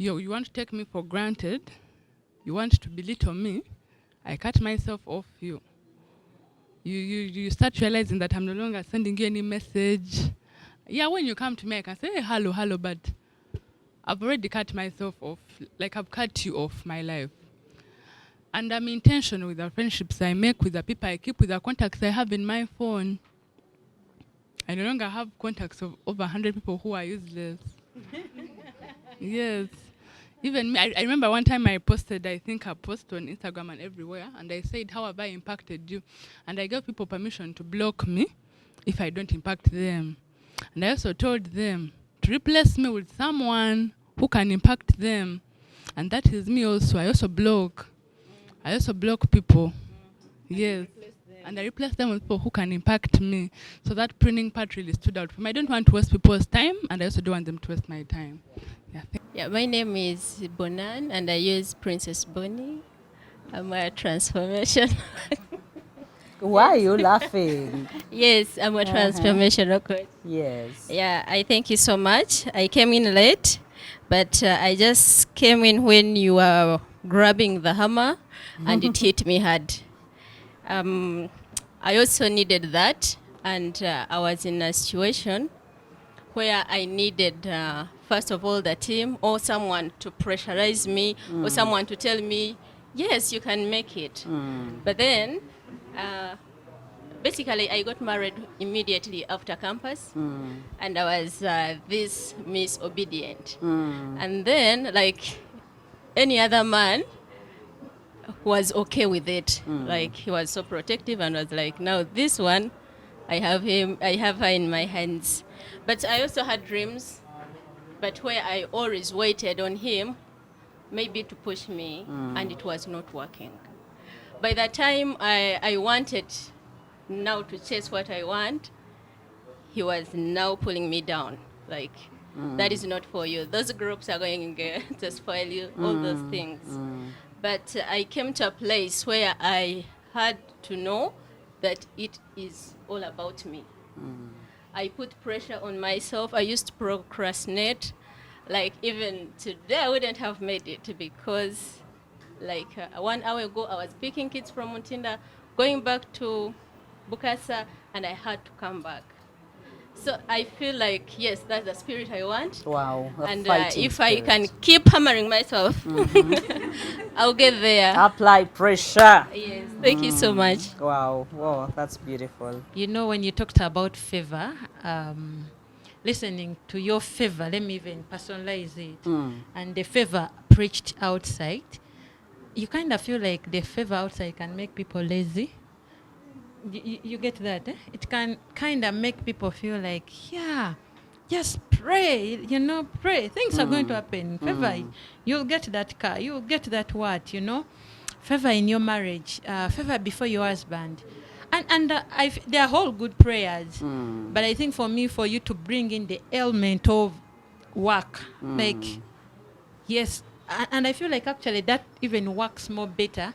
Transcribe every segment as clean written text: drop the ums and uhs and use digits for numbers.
you want to take me for granted, you want to belittle me, I cut myself off you. You start realizing that I'm no longer sending you any message. Yeah, when you come to me, I can say, hey, hello, but I've already cut myself off. Like, I've cut you off my life. And I'm intentional with the friendships I make, with the people I keep, with the contacts I have in my phone. I no longer have contacts of over 100 people who are useless. Yes. Even me, I remember one time I posted, I think a post on Instagram and everywhere, and I said, how have I impacted you? And I gave people permission to block me if I don't impact them. And I also told them to replace me with someone who can impact them. And that is me also. I also block people. Yes. And I replace them with people who can impact me. So that pruning part really stood out for me. I don't want to waste people's time, and I also don't want them to waste my time. Yeah, my name is Bonan, and I use Princess Bonnie. I'm a transformation. Why are you laughing? Yes, I'm a transformational coach. Yes. Yeah, I thank you so much. I came in late, but I just came in when you were grabbing the hammer, and it hit me hard. I also needed that, and I was in a situation where I needed, first of all, the team or someone to pressurize me or someone to tell me, yes, you can make it. But then, basically, I got married immediately after campus, and I was this Miss Obedient. And then, like any other man, was okay with it. Like, he was so protective and was like, now this one, I have her in my hands. But I also had dreams, but where I always waited on him, maybe to push me, and it was not working. By the time I wanted now to chase what I want, he was now pulling me down. Like, that is not for you. Those groups are going to spoil you, all those things. But I came to a place where I had to know that it is all about me. I put pressure on myself. I used to procrastinate. Like, even today, I wouldn't have made it because, like, 1 hour ago, I was picking kids from Mutinda, going back to Bukasa, and I had to come back. So I feel like, yes, that's the spirit I want. Wow. And if I can keep hammering myself, I'll get there. Apply pressure. Yes, thank you so much. Wow. Wow, that's beautiful. You know, when you talked about favor, listening to your favor, let me even personalize it, and the favor preached outside, you kind of feel like the favor outside can make people lazy. You get that? Eh? It can kind of make people feel like, yeah, just pray, pray. Things are going to happen. Favor, you'll get that car, you'll get that what, favor in your marriage, favor before your husband. And they are all good prayers. But I think for you to bring in the element of work, like, yes, and I feel like actually that even works more better,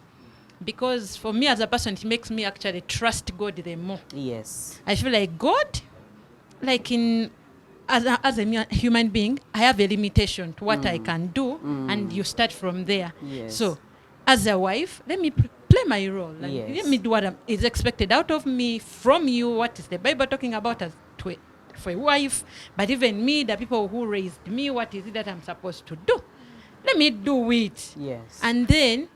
because for me as a person, it makes me actually trust God the more. Yes. I feel like God, like as a human being, I have a limitation to what I can do, and you start from there. Yes. So, as a wife, let me play my role. Like, yes. Let me do what is expected out of me, from you. For the Bible talking about as for a wife? But even me, the people who raised me, what is it that I'm supposed to do? Let me do it. Yes. And then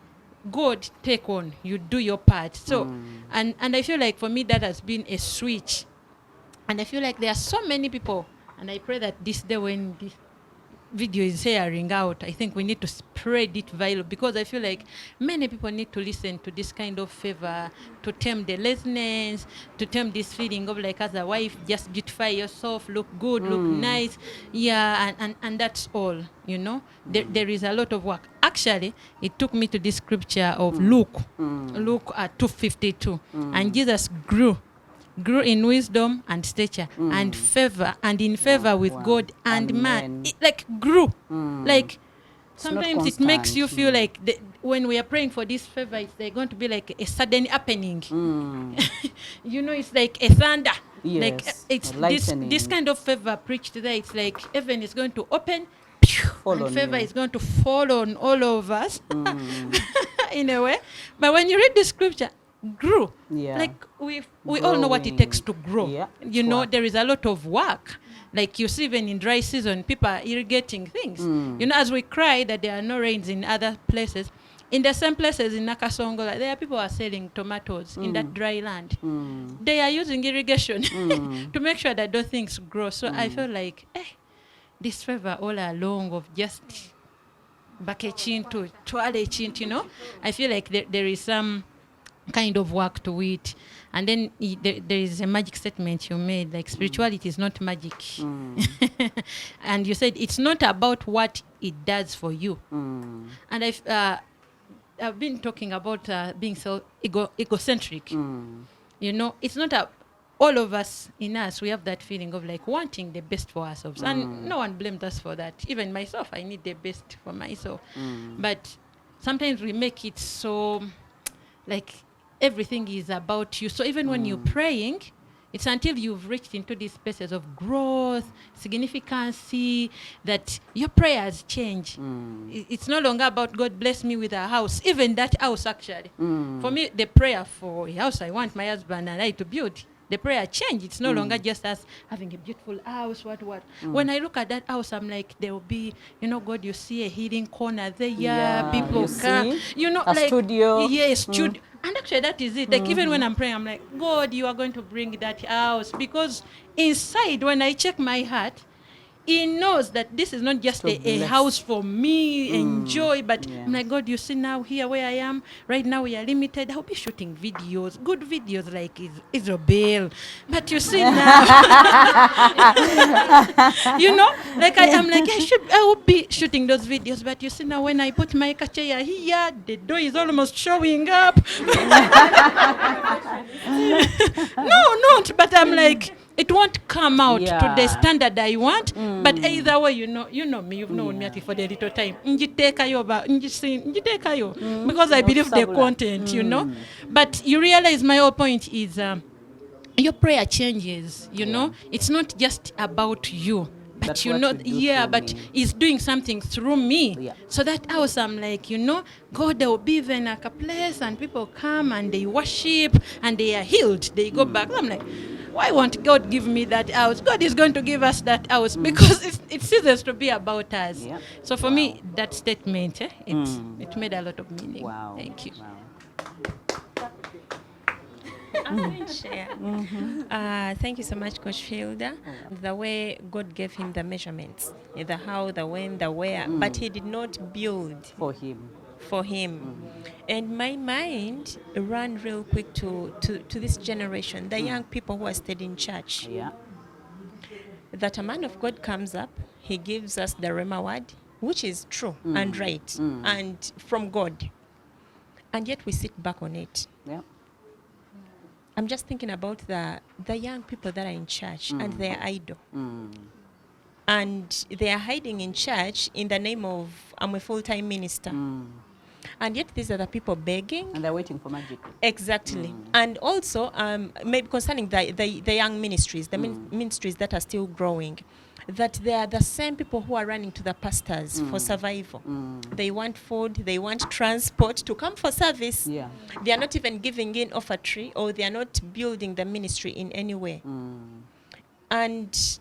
God take on, you do your part. So, and I feel like for me that has been a switch. And I feel like there are so many people, and I pray that this day when this video is airing out, I think we need to spread it viral, because I feel like many people need to listen to this kind of favor, to tame the laziness, to tame this feeling of like, as a wife, just beautify yourself, look good, look nice. Yeah, and that's all, There is a lot of work. Actually, it took me to this scripture of Luke at 2:52. And Jesus grew in wisdom and stature and favor, and in favor with God and man. It like grew. Like sometimes it makes you feel like when we are praying for this favor, it's like going to be like a sudden happening. It's like a thunder. Yes, like it's this kind of favor preached there. It's like heaven is going to open. Fall and on favor you. is going to fall on all of us in a way. But when you read the scripture, grew. Yeah. Like we all know what it takes to grow. Yeah, You it's know, work. there is a lot of work. Like you see, even in dry season, people are irrigating things. You know, as we cry that there are no rains in other places, in the same places in Nakasongola, there are people who are selling tomatoes in that dry land. They are using irrigation to make sure that those things grow. So I feel like, this favor all along of just bakechintu, twale chintu, you know, I feel like there is some kind of work to it. And then there is a magic statement you made, like spirituality is not magic. And you said it's not about what it does for you. And I've been talking about being so egocentric. You know, it's not all of us, in us, we have that feeling of like wanting the best for ourselves. And no one blames us for that. Even myself, I need the best for myself. But sometimes we make it so like everything is about you. So even when you're praying, it's until you've reached into these spaces of growth, significance, that your prayers change. It's no longer about God bless me with a house. Even that house, actually. For me, the prayer for a house I want my husband and I to build, the prayer changed. It's no longer just us having a beautiful house, what. When I look at that house, I'm like, there will be, you know, God, you see a hidden corner there, people you come, see? you know, A like, studio. Yeah, studio. And actually, that is it. Like, even when I'm praying, I'm like, God, you are going to bring that house. Because inside, when I check my heart, He knows that this is not just To a bless. house for me, enjoy, but Yeah. my God, you see now here where I am, right now we are limited. I'll be shooting videos, good videos like Isabel. But you see now, you know, like I'm like, I will be shooting those videos, but you see now when I put my chair here, the door is almost showing up. No, not, but I'm like, it won't come out to Yeah. the standard I want. But either way, you know me, you've known me for the little time. Njitekayo, because I believe the content, you know. But you realize my whole point is your prayer changes, you know. It's not just about you. But That's you what know, you do through but me. He's doing something through me. Yeah. So that house, I'm like, you know, God, there will be even like a place and people come and they worship and they are healed. They go back. I'm like, why won't God give me that house? God is going to give us that house because it ceases to be about us. Yeah. So for me, that statement, it made a lot of meaning. Wow. Thank you. Wow. I'm going to share. Thank you so much, Coach Hilda. The way God gave him the measurements, the how, the when, the where, but he did not build For him. for him. And my mind ran real quick to this generation, the young people who are stayed in church. Yeah. That a man of God comes up, he gives us the Rhema word, which is true and right and from God. And yet we sit back on it. Yeah. I'm just thinking about the young people that are in church and they are idle. And they are hiding in church in the name of, I'm a full-time minister. And yet these are the people begging. And they're waiting for magic. Exactly. And also, maybe concerning the young ministries, the ministries that are still growing, that they are the same people who are running to the pastors for survival. They want food, they want transport to come for service. Yeah. They are not even giving in offertory, or they are not building the ministry in any way. And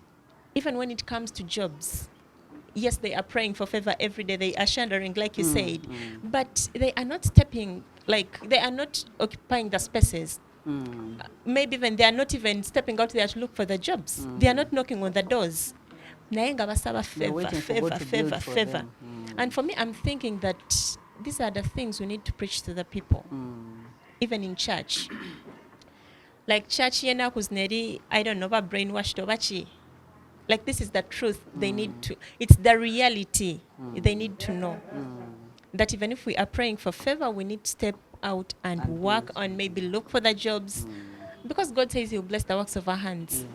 even when it comes to jobs, yes, they are praying for favor every day. They are shadowing, like you said, but they are not stepping, like they are not occupying the spaces. Maybe even they are not even stepping out there to look for the jobs. They are not knocking on the doors. They're waiting for God to build for them. And for me, I'm thinking that these are the things we need to preach to the people, even in church. Like church, I don't know, about brainwashed or bachi. Like this is the truth. They need to. It's the reality. They need to know that even if we are praying for favor, we need to step out and work on, maybe look for the jobs, because God says He'll bless the works of our hands.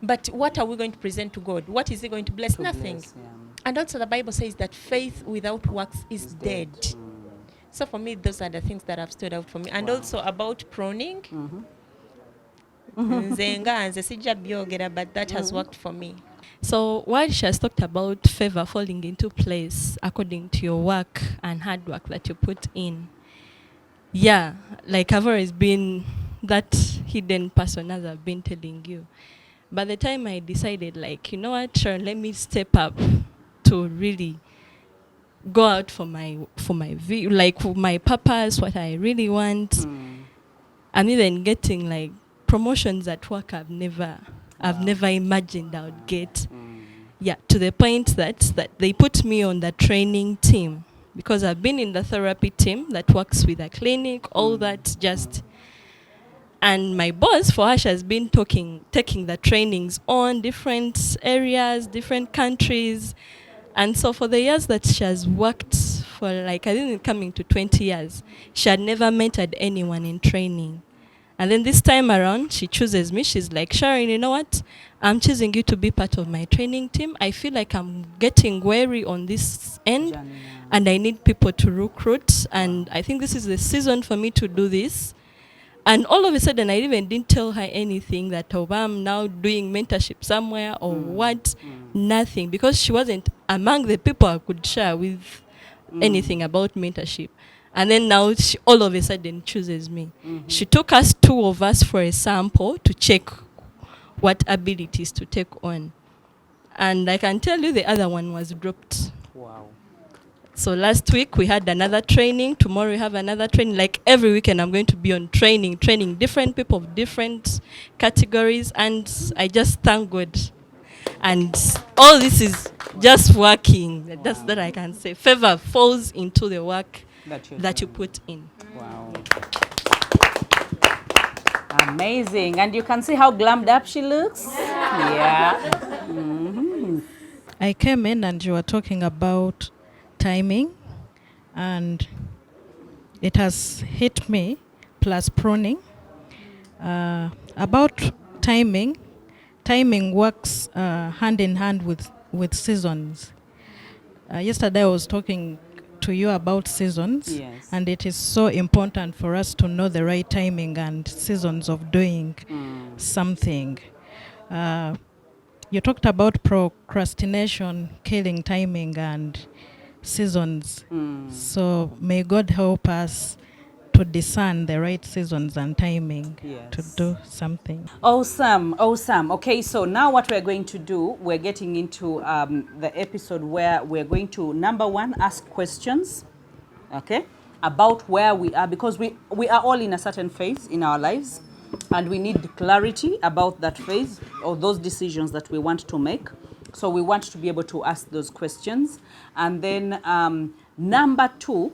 But what are we going to present to God? What is He going to bless? Nothing. And also the Bible says that faith without works is dead. So for me, those are the things that have stood out for me. And also about pruning. Nze sijja byogera, but that has worked for me. So while she has talked about favor falling into place according to your work and hard work that you put in, yeah, like I've always been that hidden person, as I've been telling you. By the time I decided, like, you know what, sure, let me step up to really go out for my like for my purpose, what I really want. I'm even getting like promotions at work I've never imagined I would get. Yeah, to the point that they put me on the training team, because I've been in the therapy team that works with a clinic, all that just. And my boss, for her, she has been taking the trainings on different areas, different countries. And so for the years that she has worked for, like, I think coming to 20 years, she had never mentored anyone in training. And then this time around, she chooses me. She's like, Sharon, you know what? I'm choosing you to be part of my training team. I feel like I'm getting weary on this end, and I need people to recruit. And I think this is the season for me to do this. And all of a sudden, I even didn't tell her anything that I'm now doing mentorship somewhere or what. Nothing, because she wasn't among the people I could share with anything about mentorship. And then now she all of a sudden chooses me. She took us, 2 of us, for a sample to check what abilities to take on. And I can tell you the other one was dropped. Wow. So last week we had another training. Tomorrow we have another training. Like every weekend I'm going to be on training different people of different categories. And I just thank God. And all this is just working. Wow. That's that I can say. Favor falls into the work that you put in. Wow. Amazing. And you can see how glammed up she looks. Yeah. I came in and you were talking about timing, and it has hit me, plus pruning. About timing works hand in hand with seasons. Yesterday I was talking to you about seasons, yes. And it is so important for us to know the right timing and seasons of doing something. You talked about procrastination, killing timing and seasons. So may God help us to discern the right seasons and timing, yes, to do something. Awesome. Okay, so now what we're going to do, we're getting into the episode where we're going to, number 1, ask questions, okay, about where we are, because we are all in a certain phase in our lives, and we need clarity about that phase or those decisions that we want to make. So we want to be able to ask those questions. And then number 2,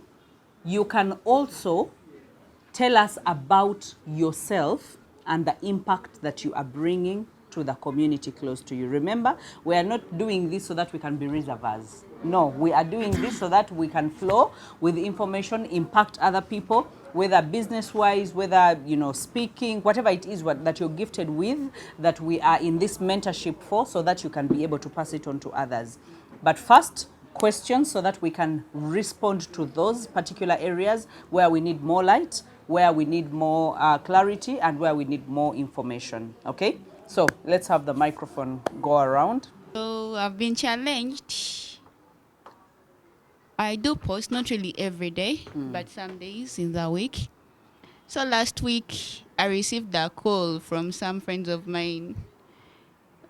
you can also tell us about yourself and the impact that you are bringing to the community close to you. Remember, we are not doing this so that we can be reservoirs. No, we are doing this so that we can flow with information, impact other people, whether business-wise, whether, speaking, whatever it is that you're gifted with, that we are in this mentorship for, so that you can be able to pass it on to others. But first, questions so that we can respond to those particular areas where we need more light, where we need more clarity, and where we need more information. Okay? So let's have the microphone go around. So I've been challenged. I do post, not really every day, but some days in the week. So last week, I received a call from some friends of mine.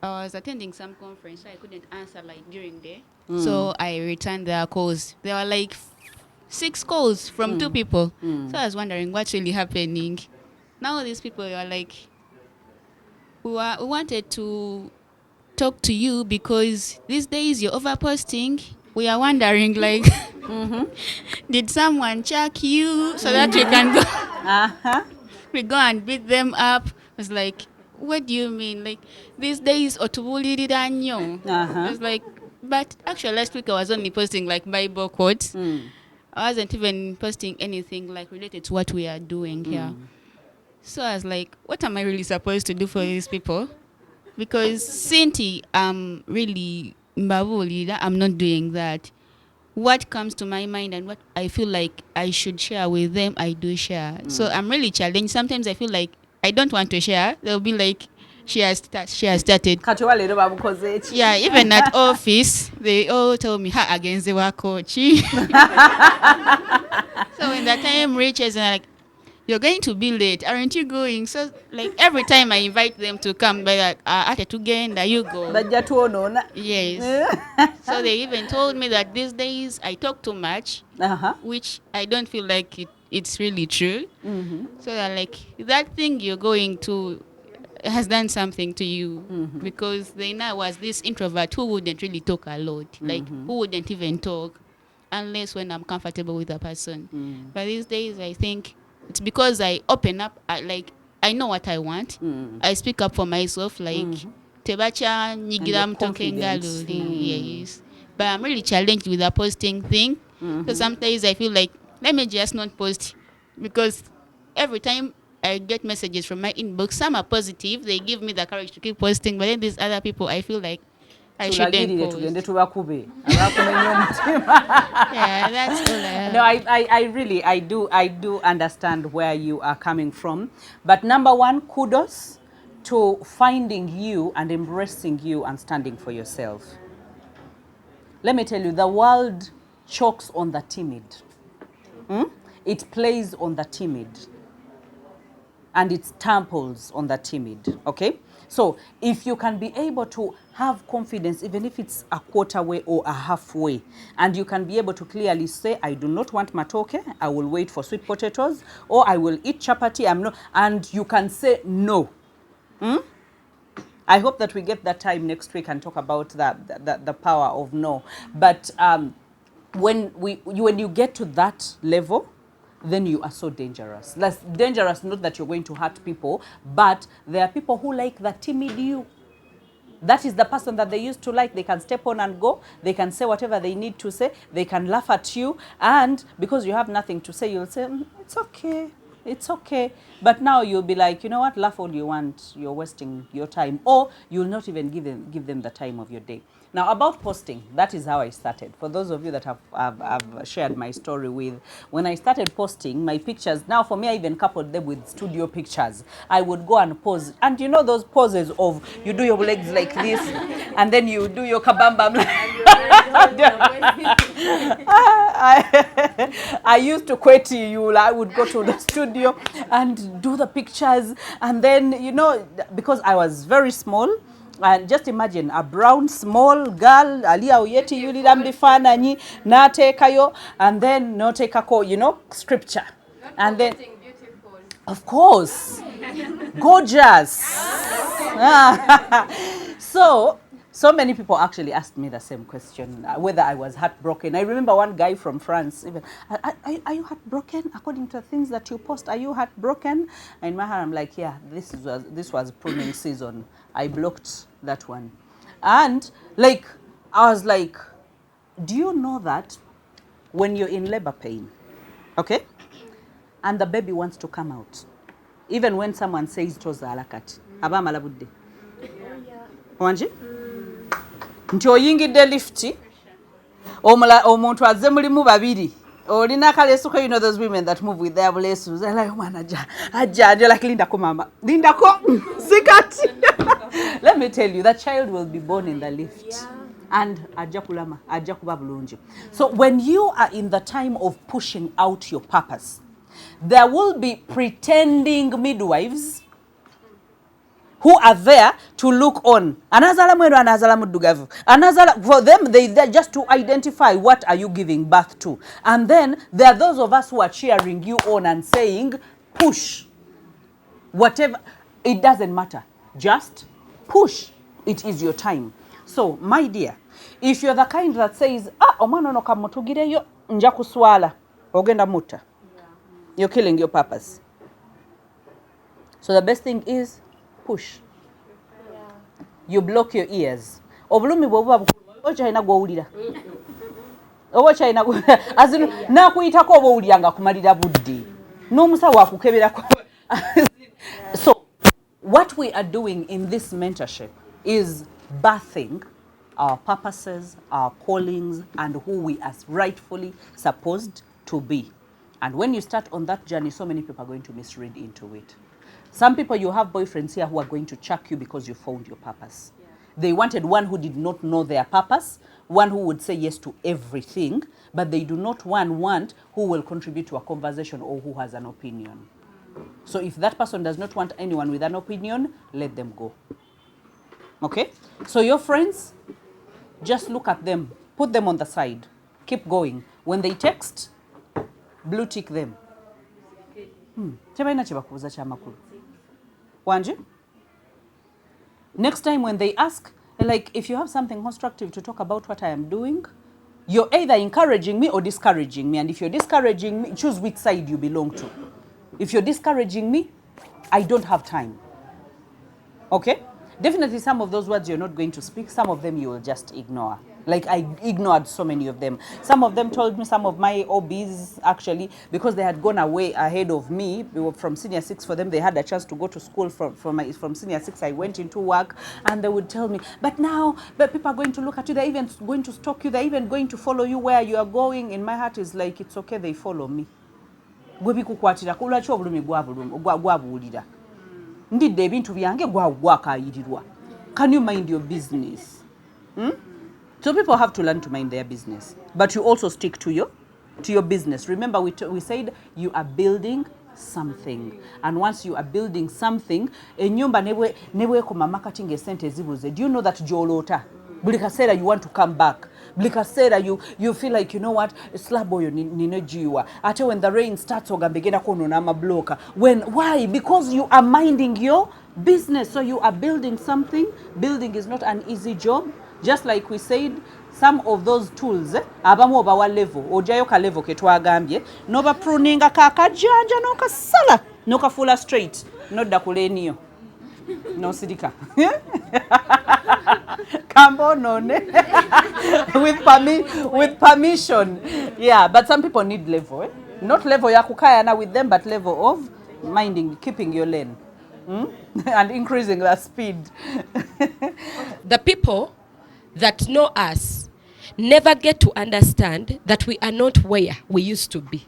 I was attending some conference, so I couldn't answer during the day. So I returned their calls. There were 6 calls from 2 people. So I was wondering what's really happening. Now these people are like, we wanted to talk to you because these days you're overposting. We are wondering, did someone check you so that we can go? We go and beat them up. I was like, what do you mean? These days, otubuliriranyo. I was like, but actually last week I was only posting Bible quotes. I wasn't even posting anything related to what we are doing here. So I was like, what am I really supposed to do for these people? Because Sinti, really mbabulira, I'm not doing that. What comes to my mind and what I feel like I should share with them, I do share. So I'm really challenged. Sometimes I feel like I don't want to share. They'll be like, she has started. Kati waleero babukoze ki? Yeah, even at office, they all told me, ha, agenze wa kochi. So when the time reaches, and like, you're going to be late, aren't you going? So like every time I invite them to come, they're like, ate tugenda, you go. Bajja tuonoona. Yes. So they even told me that these days I talk too much, which I don't feel like it's really true. So they're like, that thing you're going to has done something to you, because they know I was this introvert who wouldn't really talk a lot, like who wouldn't even talk unless when I'm comfortable with a person. But these days I think it's because I open up, like I know what I want. I speak up for myself, like tebacha nyigira mtoke ngaluli. Yes. But I'm really challenged with the posting thing. So sometimes I feel like, let me just not post, because every time I get messages from my inbox, some are positive, they give me the courage to keep posting, but then these other people, I feel like I shouldn't post. Yeah, that's all I have. No, I really, I do understand where you are coming from. But number one, kudos to finding you and embracing you and standing for yourself. Let me tell you, the world chokes on the timid. It plays on the timid. And it stamples on the timid, okay? So if you can be able to have confidence, even if it's a quarter way or a halfway, and you can be able to clearly say, I do not want matoke, I will wait for sweet potatoes, or I will eat chapati, and you can say no. I hope that we get that time next week and talk about the power of no. But when you get to that level, then you are so dangerous. That's dangerous, not that you're going to hurt people, but there are people who like the timid you. That is the person that they used to like. They can step on and go. They can say whatever they need to say. They can laugh at you. And because you have nothing to say, you'll say, it's okay. It's okay. But now you'll be like, you know what, laugh all you want. You're wasting your time. Or you'll not even give them the time of your day. Now, about posting, that is how I started. For those of you that have shared my story with, when I started posting my pictures, now for me, I even coupled them with studio pictures. I would go and pose. And you know those poses of, you do your legs like this, and then you do your kabambam. I used to queti you. I would go to the studio and do the pictures. And then, you know, because I was very small, and just imagine a brown small girl alia oyeti yulira mbifaananyi n'ateekayo and then n'oteekako, you know, scripture, and then of course gorgeous. So many people actually asked me the same question, whether I was heartbroken. I remember one guy from France even, are you heartbroken according to the things that you post? Are you heartbroken? And in my heart, I'm like, yeah, this was pruning season. I blocked that one. And like, I was like, do you know that when you're in labor pain, okay, and the baby wants to come out, even when someone says toza alakati, aba malabudde. Wanji? Nti oyingidde lifti, omuntu azze mulimu babiri. Olina kalesu ko, you know those women that move with their lesus. They're like, man, aja, you're like, Linda ko mama. Linda ko, sikati. Let me tell you, that child will be born in the lift. Yeah. And aja kulama, aja kuba bulungi. So when you are in the time of pushing out your purpose, there will be pretending midwives who are there to look on. Anazala mwendo, anazala mudugavu. Anazala, for them, they're just to identify what are you giving birth to. And then there are those of us who are cheering you on and saying, push. Whatever, it doesn't matter. Just push. It is your time. So, my dear, if you're the kind that says, omwana no kamutugireyo nja kuswala, ogenda muta. You're killing your purpose. So the best thing is, push. Yeah. You block your ears. Obulumi bwobuba bukulu ocha ina gwowulira. Ocha ina azinu na kuyitako obowulira kumalira buddi. N'omusawo akukeberako. So what we are doing in this mentorship is birthing our purposes, our callings, and who we are rightfully supposed to be. And when you start on that journey, so many people are going to misread into it. Some people, you have boyfriends here who are going to chuck you because you found your purpose. They wanted one who did not know their purpose, one who would say yes to everything, but they do not want who will contribute to a conversation or who has an opinion. So if that person does not want anyone with an opinion, let them go. Okay? So your friends, just look at them. Put them on the side. Keep going. When they text, blue tick them. Wanji? Next time when they ask, like if you have something constructive to talk about what I am doing, you're either encouraging me or discouraging me. And if you're discouraging me, choose which side you belong to. If you're discouraging me, I don't have time. Okay? Definitely some of those words you're not going to speak. Some of them you will just ignore. Like I ignored so many of them. Some of them told me some of my hobbies actually because they had gone away ahead of me. We were from senior 6 for them. They had a chance to go to school from senior 6. I went into work and they would tell me, but now people are going to look at you. They're even going to stalk you. They're even going to follow you where you are going. In my heart is like, it's okay. They follow me. Can you mind your business? So people have to learn to mind their business, but you also stick to your business. Remember, we said you are building something, and once you are building something, enyumba newe ko marketing esente zibuze. Do you know that jolota? Bulikasera you want to come back. Bulikasera you feel like, you know what, slaboyo ninojiwa. Ate when the rain starts ogambegena kono na mabloka. Why? Because you are minding your business. So you are building something. Building is not an easy job. Just like we said, some of those tools, abamu obawa level, ojayo ka level ke twagambye, noba pruninga kakajanja noka sala, noka fulla straight, no dakuleniyo. No sidika. Kambo none. with permission. Yeah, but some people need level. Not level ya kukayana with them, but level of minding, keeping your lane. And increasing the speed. The people that know us never get to understand that we are not where we used to be.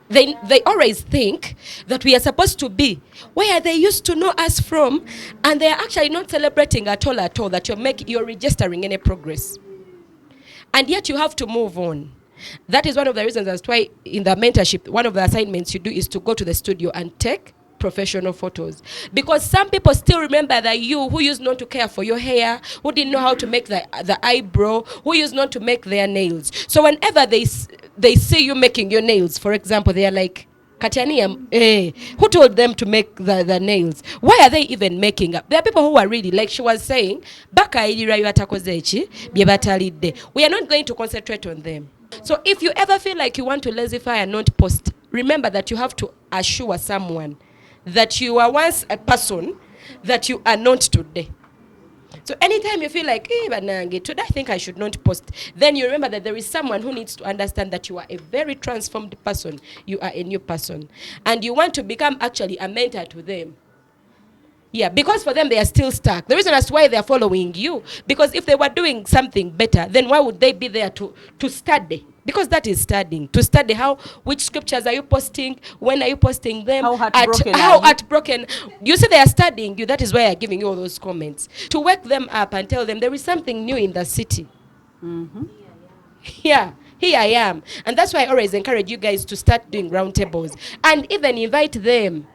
They always think that we are supposed to be where they used to know us from, and they are actually not celebrating at all that you're registering any progress. And yet you have to move on. That is one of the reasons as to why in the mentorship, one of the assignments you do is to go to the studio and take professional photos, because some people still remember that you who used not to care for your hair, who didn't know how to make the eyebrow, who used not to make their nails. So whenever they see you making your nails, for example, they are like, Katania, who told them to make the nails? Why are they even making up? There are people who are really, like she was saying, we are not going to concentrate on them. So if you ever feel like you want to lazify and not post, remember that you have to assure someone that you were once a person that you are not today. So anytime you feel like, today I think I should not post, then you remember that there is someone who needs to understand that you are a very transformed person. You are a new person. And you want to become actually a mentor to them. Yeah, because for them they are still stuck. The reason as to why they are following you, because if they were doing something better, then why would they be there to study? Because that is studying. To study which scriptures are you posting, when are you posting them, how heartbroken. You see they are studying you, that is why I am giving you all those comments. To wake them up and tell them there is something new in the city. Yeah, here I am. And that's why I always encourage you guys to start doing roundtables and even invite them.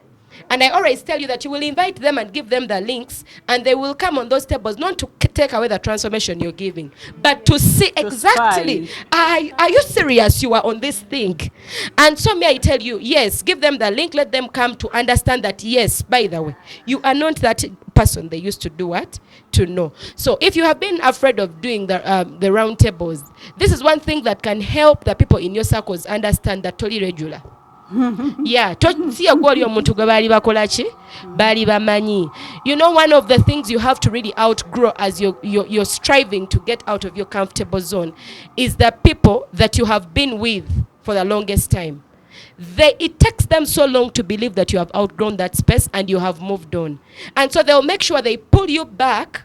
And I always tell you that you will invite them and give them the links, and they will come on those tables, not to take away the transformation you're giving, but to see exactly, are you serious you are on this thing? And so may I tell you, yes, give them the link, let them come to understand that, yes, by the way, you are not that person they used to do what? To know. So if you have been afraid of doing the round tables, this is one thing that can help the people in your circles understand that totally regular. Yeah, you know, one of the things you have to really outgrow as you're striving to get out of your comfortable zone is the people that you have been with for the longest time. It takes them so long to believe that you have outgrown that space and you have moved on. And so they'll make sure they pull you back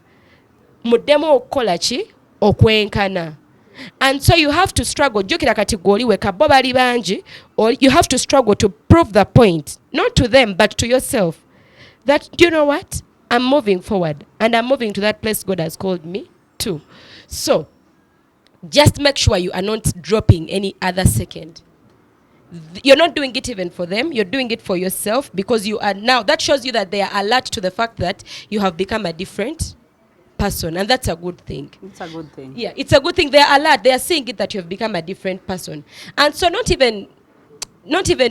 mudemo okolachi okwenkana. And so you have to struggle, or you have to struggle to prove the point, not to them, but to yourself, that, do you know what? I'm moving forward, and I'm moving to that place God has called me to. So, just make sure you are not dropping any other second. You're not doing it even for them. You're doing it for yourself, because you are now, that shows you that they are alert to the fact that you have become a different person, and that's a good thing. It's a good thing. Yeah, it's a good thing. They are alert. They are seeing it that you have become a different person. And so not even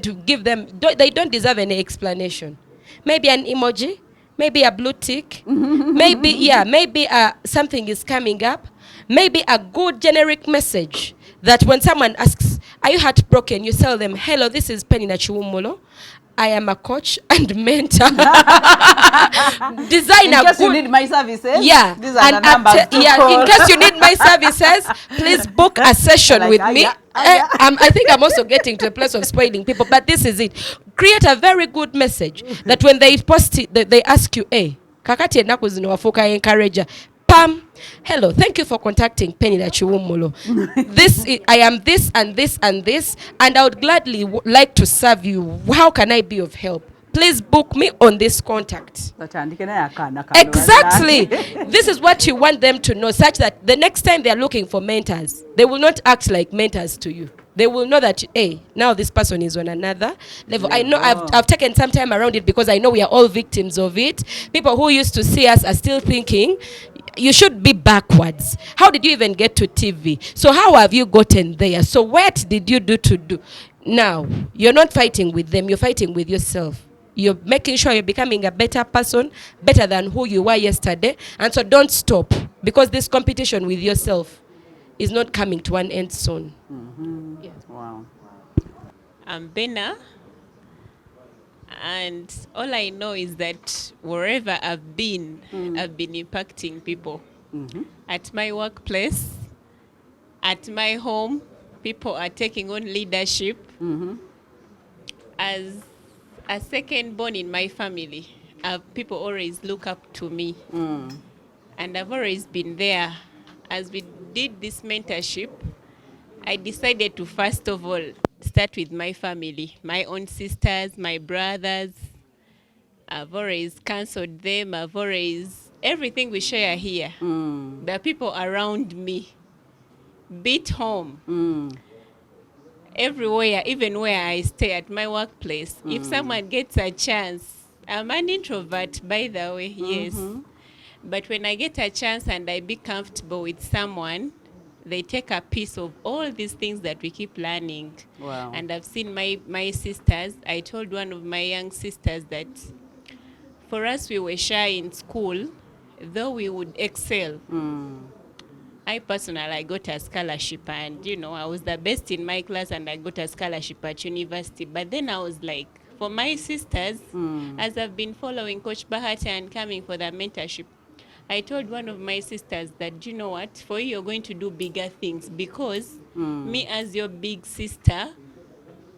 to give them, they don't deserve any explanation. Maybe an emoji, maybe a blue tick, maybe something is coming up, maybe a good generic message that when someone asks, are you heartbroken? You tell them, hello, this is Penny Nachiwumulo. I am a coach and mentor. Design in case you need my services. Yeah. These are the numbers to call. In case you need my services, please book a session Like, with me. I think I'm also getting to a place of spoiling people, but this is it. Create a very good message that when they post it, they ask you, hey, kakati enaku zino wafuka encourager. Pam, hello, thank you for contacting Penny Nachiwumulo. I am this and this and this, and I would gladly like to serve you. How can I be of help? Please book me on this contact. Exactly. This is what you want them to know, such that the next time they are looking for mentors, they will not act like mentors to you. They will know that, hey, now this person is on another level. I know I've taken some time around it, because I know we are all victims of it. People who used to see us are still thinking, you should be backwards. How did you even get to TV? So how have you gotten there? So what did you do to do? Now, you're not fighting with them, you're fighting with yourself. You're making sure you're becoming a better person, better than who you were yesterday. And so don't stop, because this competition with yourself is not coming to an end soon. Mm-hmm. Yes. Wow. I'm Bena, and all I know is that wherever I've been impacting people. Mm-hmm. At my workplace, at my home, people are taking on leadership. Mm-hmm. As a second born in my family, people always look up to me. And I've always been there. As we did this mentorship, I decided to first of all start with my family, my own sisters, my brothers. I've always counseled them. Everything we share here, the people around me, be it home, everywhere, even where I stay at my workplace. If someone gets a chance, I'm an introvert, by the way, yes. But when I get a chance and I be comfortable with someone, they take a piece of all these things that we keep learning. Wow. And I've seen my sisters. I told one of my young sisters that for us, we were shy in school, though we would excel. I personally got a scholarship, and I was the best in my class, and I got a scholarship at university. But then I was like, for my sisters, as I've been following Coach Bahati and coming for the mentorship, I told one of my sisters that, you know what, for you, you're going to do bigger things, because me as your big sister,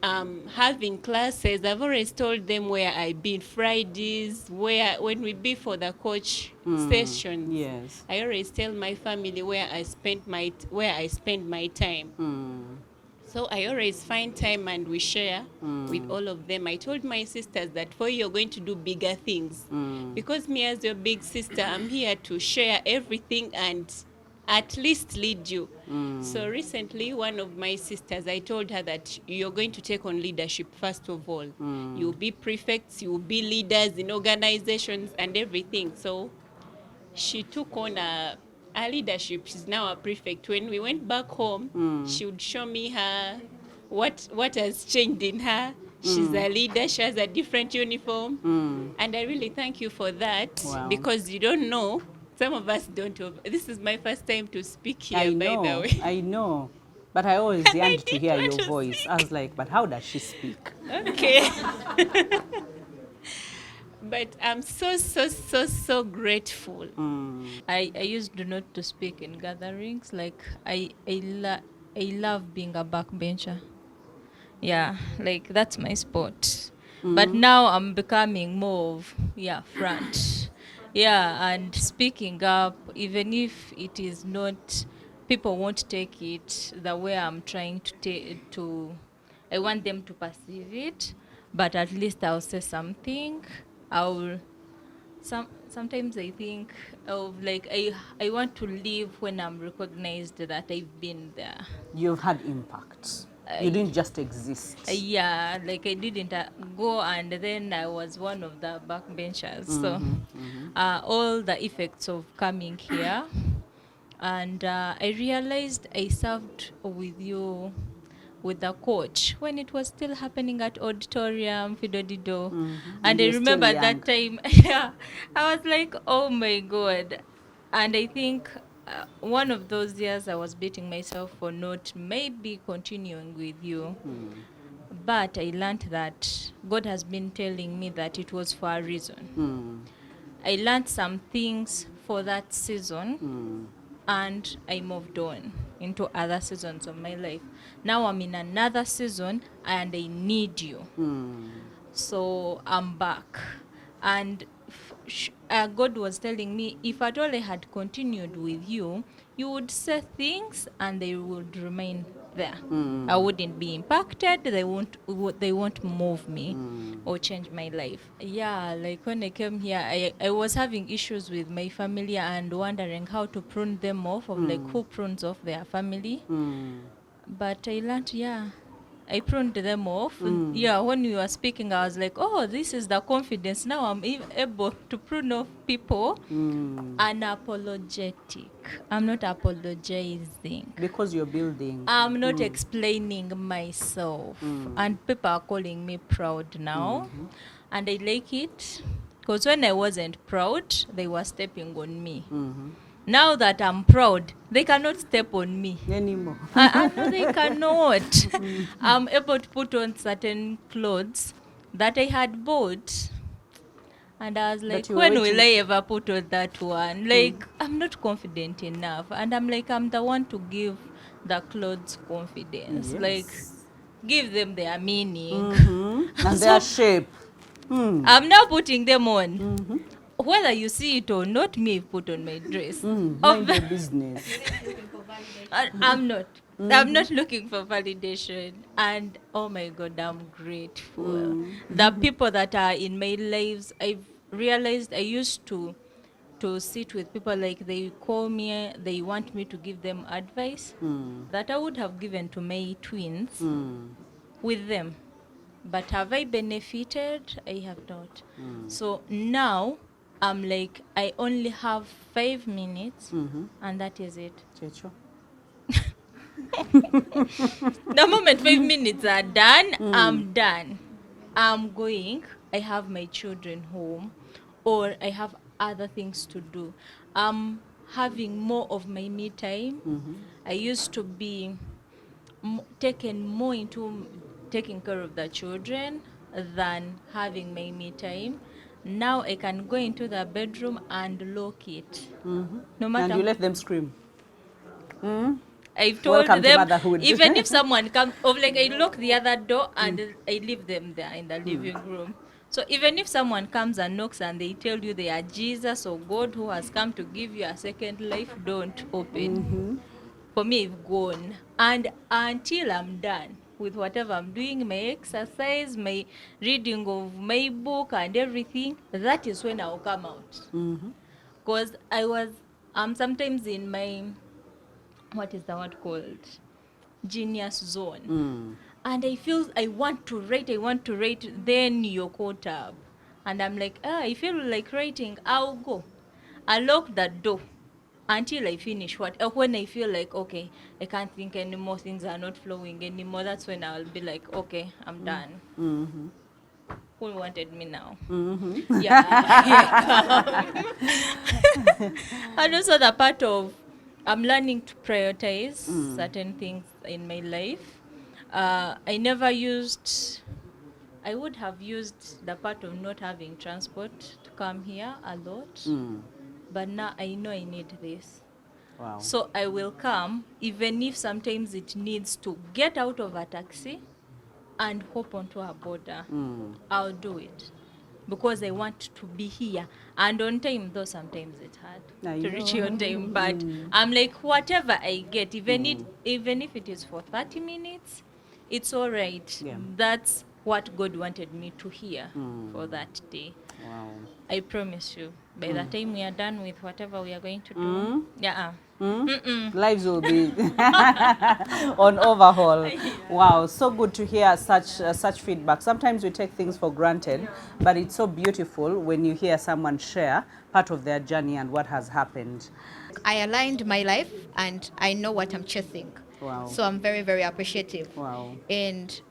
having classes, I've always told them where I be Fridays, when we be for the coach sessions. Yes. I always tell my family where I spend my time. So I always find time and we share with all of them. I told my sisters that for you, you're going to do bigger things. Because me as your big sister, I'm here to share everything and at least lead you. So recently, one of my sisters, I told her that you're going to take on leadership first of all. You'll be prefects, you'll be leaders in organizations and everything. So she took on a leadership. She's now a prefect. When we went back home, she would show me her what has changed in her. She's a leader. She has a different uniform. And I really thank you for that. Wow. Because you don't know, some of us don't know. This is my first time to speak here, by the way. I know. But I always yearned to hear your voice. I was like, but how does she speak? Okay. But I'm so grateful. I used not to speak in gatherings. Like I love being a backbencher. Yeah, like that's my sport. But now I'm becoming more of front. Yeah, and speaking up, even if it is not, people won't take it the way I'm trying to I want them to perceive it. but at least I'll say something. Sometimes I think of like I want to live when I'm recognized that I've been there. You've had impact. You didn't just exist. Yeah, like I didn't go and then I was one of the backbenchers. So all the effects of coming here, and I realized I served with you, with the coach, when it was still happening at auditorium Fidodido. And I remember that time, yeah, I was like, oh my God. And I think one of those years I was beating myself for not maybe continuing with you. But I learned that God has been telling me that it was for a reason. I learned some things for that season, and I moved on into other seasons of my life. Now I'm in another season and I need you. So I'm back. And God was telling me, if at all I had continued with you, you would say things and they would remain there. I wouldn't be impacted. They won't move me or change my life. Yeah, like when I came here, I was having issues with my family and wondering how to prune them off, of like who prunes off their family. But I learned, I pruned them off. Yeah, when we were speaking, I was like, oh, this is the confidence. Now I'm able to prune off people unapologetic. I'm not apologizing. Because you're building. I'm not explaining myself. And people are calling me proud now. And I like it. Because when I wasn't proud, they were stepping on me. Now that I'm proud, they cannot step on me anymore. No, they cannot. I'm able to put on certain clothes that I had bought. And I was like, when will I ever put on that one? Like, I'm not confident enough. And I'm like, I'm the one to give the clothes confidence. Yes. Like, give them their meaning. And their shape. I'm now putting them on. Whether you see it or not, me put on my dress. Mind your business. I'm not. I'm not looking for validation. And oh my God, I'm grateful. The people that are in my lives, I've realized I used to sit with people, like they call me, they want me to give them advice that I would have given to my twins with them. But have I benefited? I have not. So now I'm like, I only have 5 minutes and that is it. Checho. The moment 5 minutes are done, I'm done. I'm going. I have my children home, or I have other things to do. I'm having more of my me time. I used to be taken more into taking care of the children than having my me time. Now I can go into the bedroom and lock it. No matter. And you let them scream. I've told Welcome them, to motherhood. even if someone comes, like I lock the other door and I leave them there in the living room. So even if someone comes and knocks and they tell you they are Jesus or God who has come to give you a second life, don't open. For me, I've gone. And until I'm done with whatever I'm doing, my exercise, my reading of my book and everything, that is when I'll come out. Because I'm sometimes in my, what is the word called? Genius zone. And I feel I want to write, then you're caught up. And I'm like, I feel like writing, I'll go. I lock the door until I finish when I feel like, okay, I can't think anymore, things are not flowing anymore. That's when I'll be like, okay, I'm done. Who wanted me now? Yeah. And also the part of, I'm learning to prioritize certain things in my life. I would have used the part of not having transport to come here a lot. But now I know I need this. Wow. So I will come, even if sometimes it needs to get out of a taxi and hop onto a border. I'll do it. Because I want to be here. And on time, though sometimes it's hard to reach on time. But I'm like, whatever I get, even if it is for 30 minutes, it's all right. Yeah. That's what God wanted me to hear for that day. Wow. I promise you, by the time we are done with whatever we are going to do, Lives will be on overhaul. Wow, so good to hear such feedback. Sometimes we take things for granted, but it's so beautiful when you hear someone share part of their journey and what has happened. I aligned my life and I know what I'm chasing. Wow. So I'm very, very appreciative. Wow. And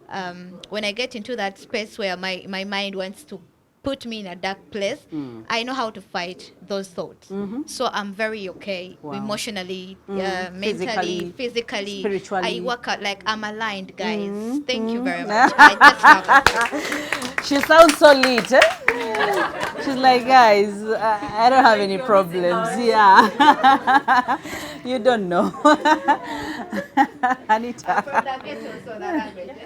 when I get into that space where my mind wants to put me in a dark place, I know how to fight those thoughts. So I'm very okay emotionally, mentally, physically, spiritually. I work out like I'm aligned, guys. Thank you very much. I just love it. She sounds so lit. Eh? She's like, guys, I don't have any problems. Yeah. You don't know. Anita.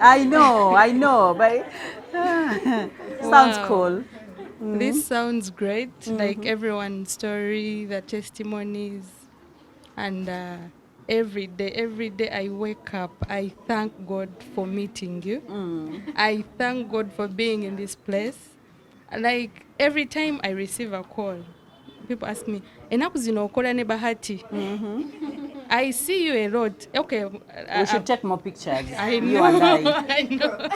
I know, but sounds cool. This sounds great, like everyone's story, the testimonies, and every day I wake up, I thank God for meeting you. I thank God for being in this place. Like every time I receive a call, people ask me, "Enaku zino okola ne Bahati?" I see you a lot. Okay. We should take more pictures. I know. You and I. I know.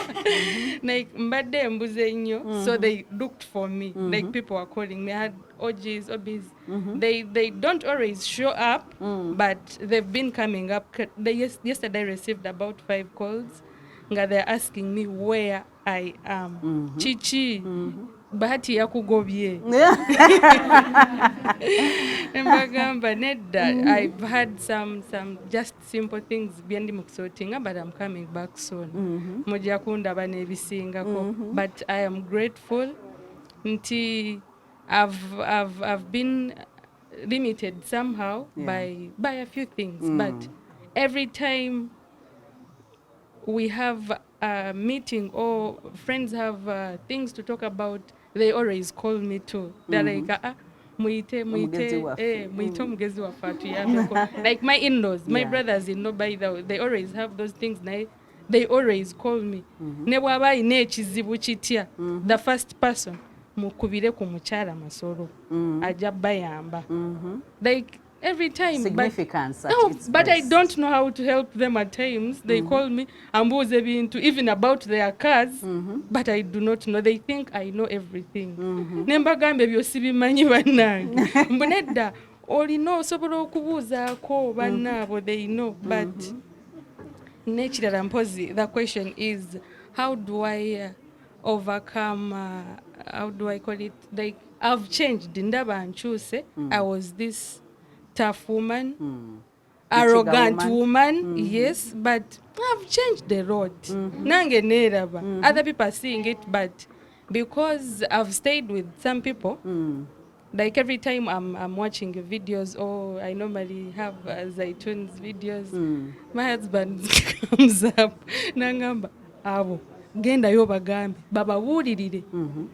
Like mbade mbuze nyo, so they looked for me. Like people were calling me. I had OGs, OBs. They don't always show up, but they've been coming up. Yesterday I received about 5 calls. They're asking me where I am. Chichi. Bahati yakugobye. Mbagamba nedda. I've had some just simple things byendi mukusotinga, but I'm coming back soon. Mujja kundaba n'ebisingako. But I am grateful nti I've been limited somehow by a few things, but every time we have a meeting or friends have things to talk about, they always call me too. They're like, muite omugezi waffe atuyambeko. Like my in-laws, my brothers-in-law, by the way, they always have those things. They always call me. Ne bwaba ayina ekizibu kitya, the first person mukubire ku mukyala Masoro ajja bayamba. Like every time. Significance. But I don't know how to help them at times. They call me ambuze bintu even about their cars, but I do not know. They think I know everything. Nembagambe byo sibimanyi bannange. Mbunedda olina osobola okubuuzaako bannaabo, they know. But nekirala mpozi, the question is, how do I overcome, how do I call it? Like, I've changed. Ndaba nkyuse. I was this tough woman, arrogant woman, yes, but I've changed a lot. Nange neraba. Other people are seeing it, but because I've stayed with some people, like every time I'm watching videos, or I normally have Zaitunes videos, my husband comes up, nangamba, abo. Genda yo bagambe babawulirire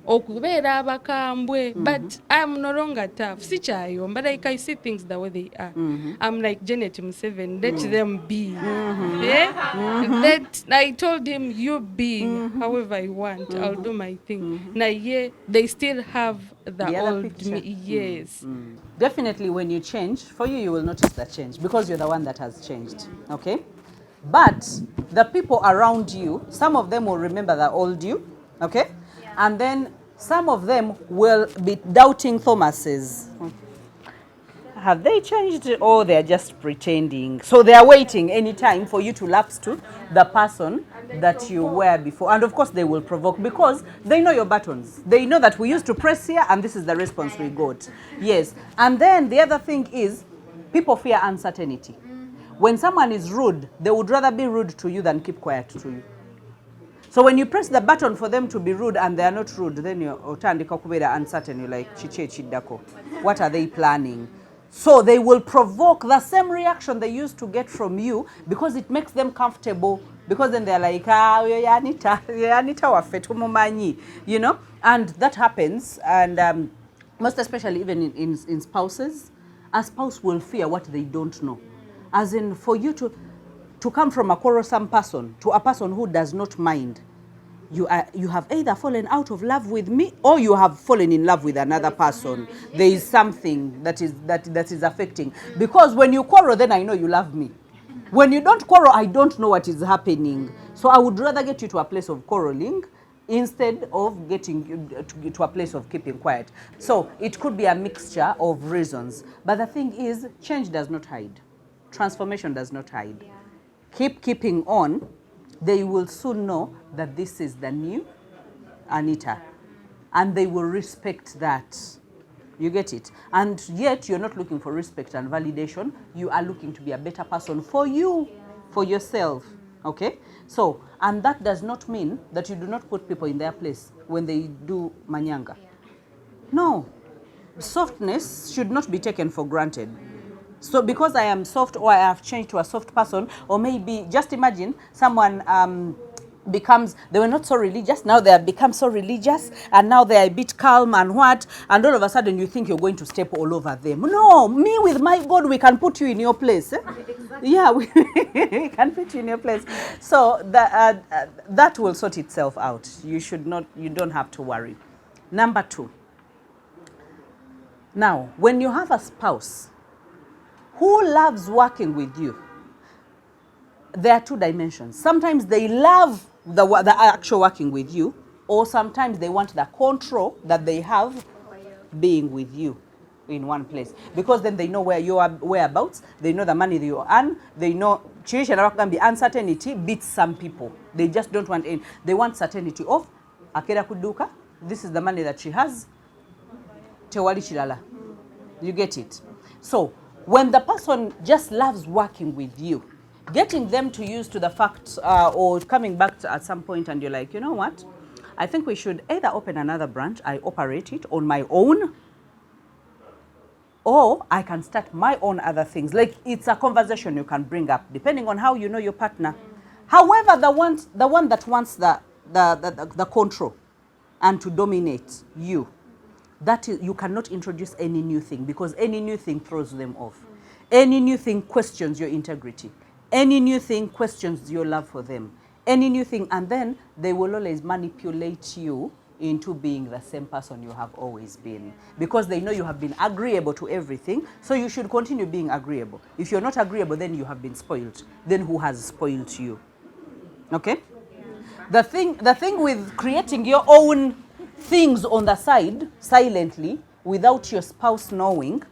okubeera abakambwe, but I'm no longer tough. Sichayo, but like I see things the way they are. I'm like Janet Museveni, let them be. That I told him, you be however you want, I'll do my thing. Now they still have the old me. Yes. Definitely when you change, for you will notice that change because you're the one that has changed. Okay? But the people around you, some of them will remember the old you, okay? And then some of them will be doubting Thomas's. Have they changed or they're just pretending? So they are waiting any time for you to lapse to the person that you were before. And of course they will provoke because they know your buttons. They know that we used to press here and this is the response we got. Yes. And then the other thing is people fear uncertainty. When someone is rude, they would rather be rude to you than keep quiet to you. So when you press the button for them to be rude and they are not rude, then you're uncertain. You're like, chiche chidako. What are they planning? So they will provoke the same reaction they used to get from you because it makes them comfortable. Because then they're like, yanita waffe tumumanyi, you know? And that happens, and most especially even in spouses. A spouse will fear what they don't know. As in, for you to come from a quarrelsome person to a person who does not mind, you have either fallen out of love with me or you have fallen in love with another person. There is something that is affecting. Because when you quarrel, then I know you love me. When you don't quarrel, I don't know what is happening. So I would rather get you to a place of quarreling instead of getting you to a place of keeping quiet. So it could be a mixture of reasons. But the thing is, change does not hide. Transformation does not hide. Keep keeping on. They will soon know that this is the new Anita. And they will respect that. You get it? And yet you're not looking for respect and validation. You are looking to be a better person for you, for yourself. Okay? So, and that does not mean that you do not put people in their place when they do manyanga. No. Softness should not be taken for granted. So because I am soft or I have changed to a soft person, or maybe just imagine someone becomes, they were not so religious, now they have become so religious, and now they are a bit calm and what, and all of a sudden you think you're going to step all over them. No, me with my God, we can put you in your place. Eh? Exactly. Yeah, we can put you in your place. So that will sort itself out. You don't have to worry. Number 2. Now, when you have a spouse who loves working with you, there are 2 dimensions. Sometimes they love the actual working with you, or sometimes they want the control that they have being with you in one place. Because then they know where you are, whereabouts, they know the money that you earn, they know the uncertainty beats some people. They just don't want any. They want certainty of akera kuduka, this is the money that she has. Tewali chilala. You get it? So, when the person just loves working with you, getting them to use to the fact or coming back at some point and you're like, you know what? I think we should either open another branch, I operate it on my own, or I can start my own other things. Like it's a conversation you can bring up depending on how you know your partner. However, the one that wants the control and to dominate you, that is, you cannot introduce any new thing because any new thing throws them off. Any new thing questions your integrity. Any new thing questions your love for them. Any new thing, and then they will always manipulate you into being the same person you have always been. Because they know you have been agreeable to everything, so you should continue being agreeable. If you're not agreeable, then you have been spoiled. Then who has spoiled you? Okay? The thing with creating your own things on the side, silently, without your spouse knowing,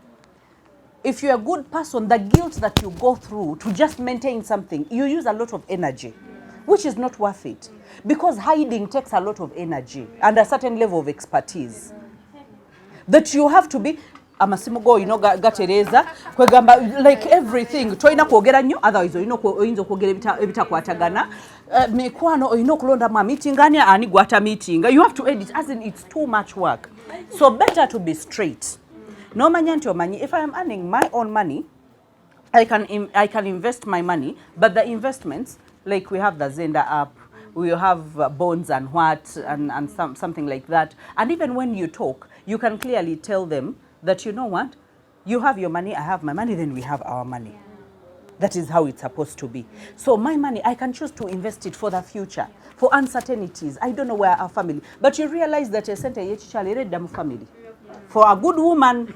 if you're a good person, the guilt that you go through to just maintain something, you use a lot of energy, which is not worth it. Because hiding takes a lot of energy and a certain level of expertise. That you have to be, amasimugo, gatereza, like everything. Toina kuogera nyo, otherwise, oinzo kuogera ebita kwatagana. Mekwano, kulonda ma meeting, ani gwata meeting. You have to edit, as in it's too much work. So better to be straight. No manyanto money. If I am earning my own money, I can invest my money, but the investments, like we have the Zenda app, we have bonds and what, and something like that. And even when you talk, you can clearly tell them that, you know what, you have your money, I have my money, then we have our money. That is how it's supposed to be. So my money, I can choose to invest it for the future, for uncertainties. I don't know where our family, but you realize that a center yechichale family. For a good woman,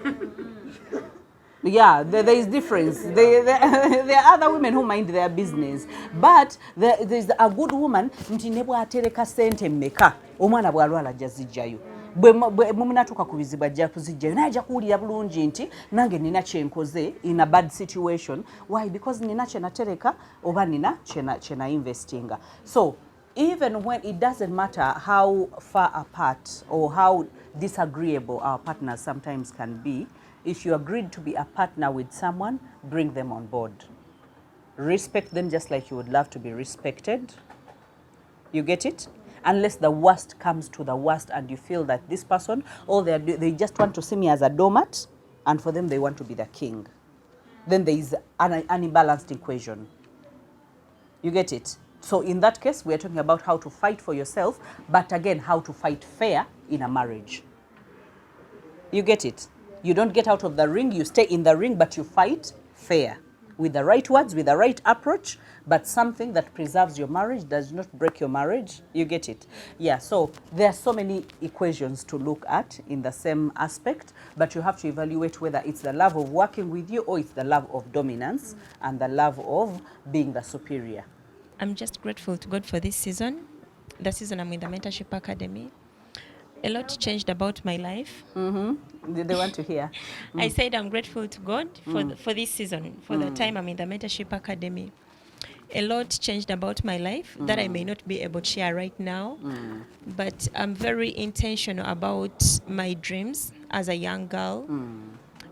yeah, there is difference. There are other women who mind their business, but there is a good woman. Ntinebo atereka sente meka. Omwana bwalwala jazijjayo. Bwe mumunatuka kubizibwa ajja kuzijjayo. Naja kuwulira bulungi nti nange nina kyenkoze in a bad situation. Why? Because nina kyenatereka oba nina kyena investinga. So even when it doesn't matter how far apart or how disagreeable our partners sometimes can be, if you agreed to be a partner with someone, bring them on board. Respect them just like you would love to be respected. You get it? Unless the worst comes to the worst and you feel that this person, all they just want to see me as a doormat, and for them they want to be the king. Then there is an imbalanced equation. You get it? So in that case, we're talking about how to fight for yourself, but again, how to fight fair in a marriage. You get it? You don't get out of the ring, you stay in the ring, but you fight fair with the right words, with the right approach, but something that preserves your marriage, does not break your marriage. You get it? Yeah, so there are so many equations to look at in the same aspect, but you have to evaluate whether it's the love of working with you or it's the love of dominance and the love of being the superior. I'm just grateful to God for this season. The season I'm in the Mentorship Academy. A lot changed about my life. They want to hear. I said I'm grateful to God for this season, for the time I'm in the Mentorship Academy. A lot changed about my life that I may not be able to share right now, but I'm very intentional about my dreams as a young girl,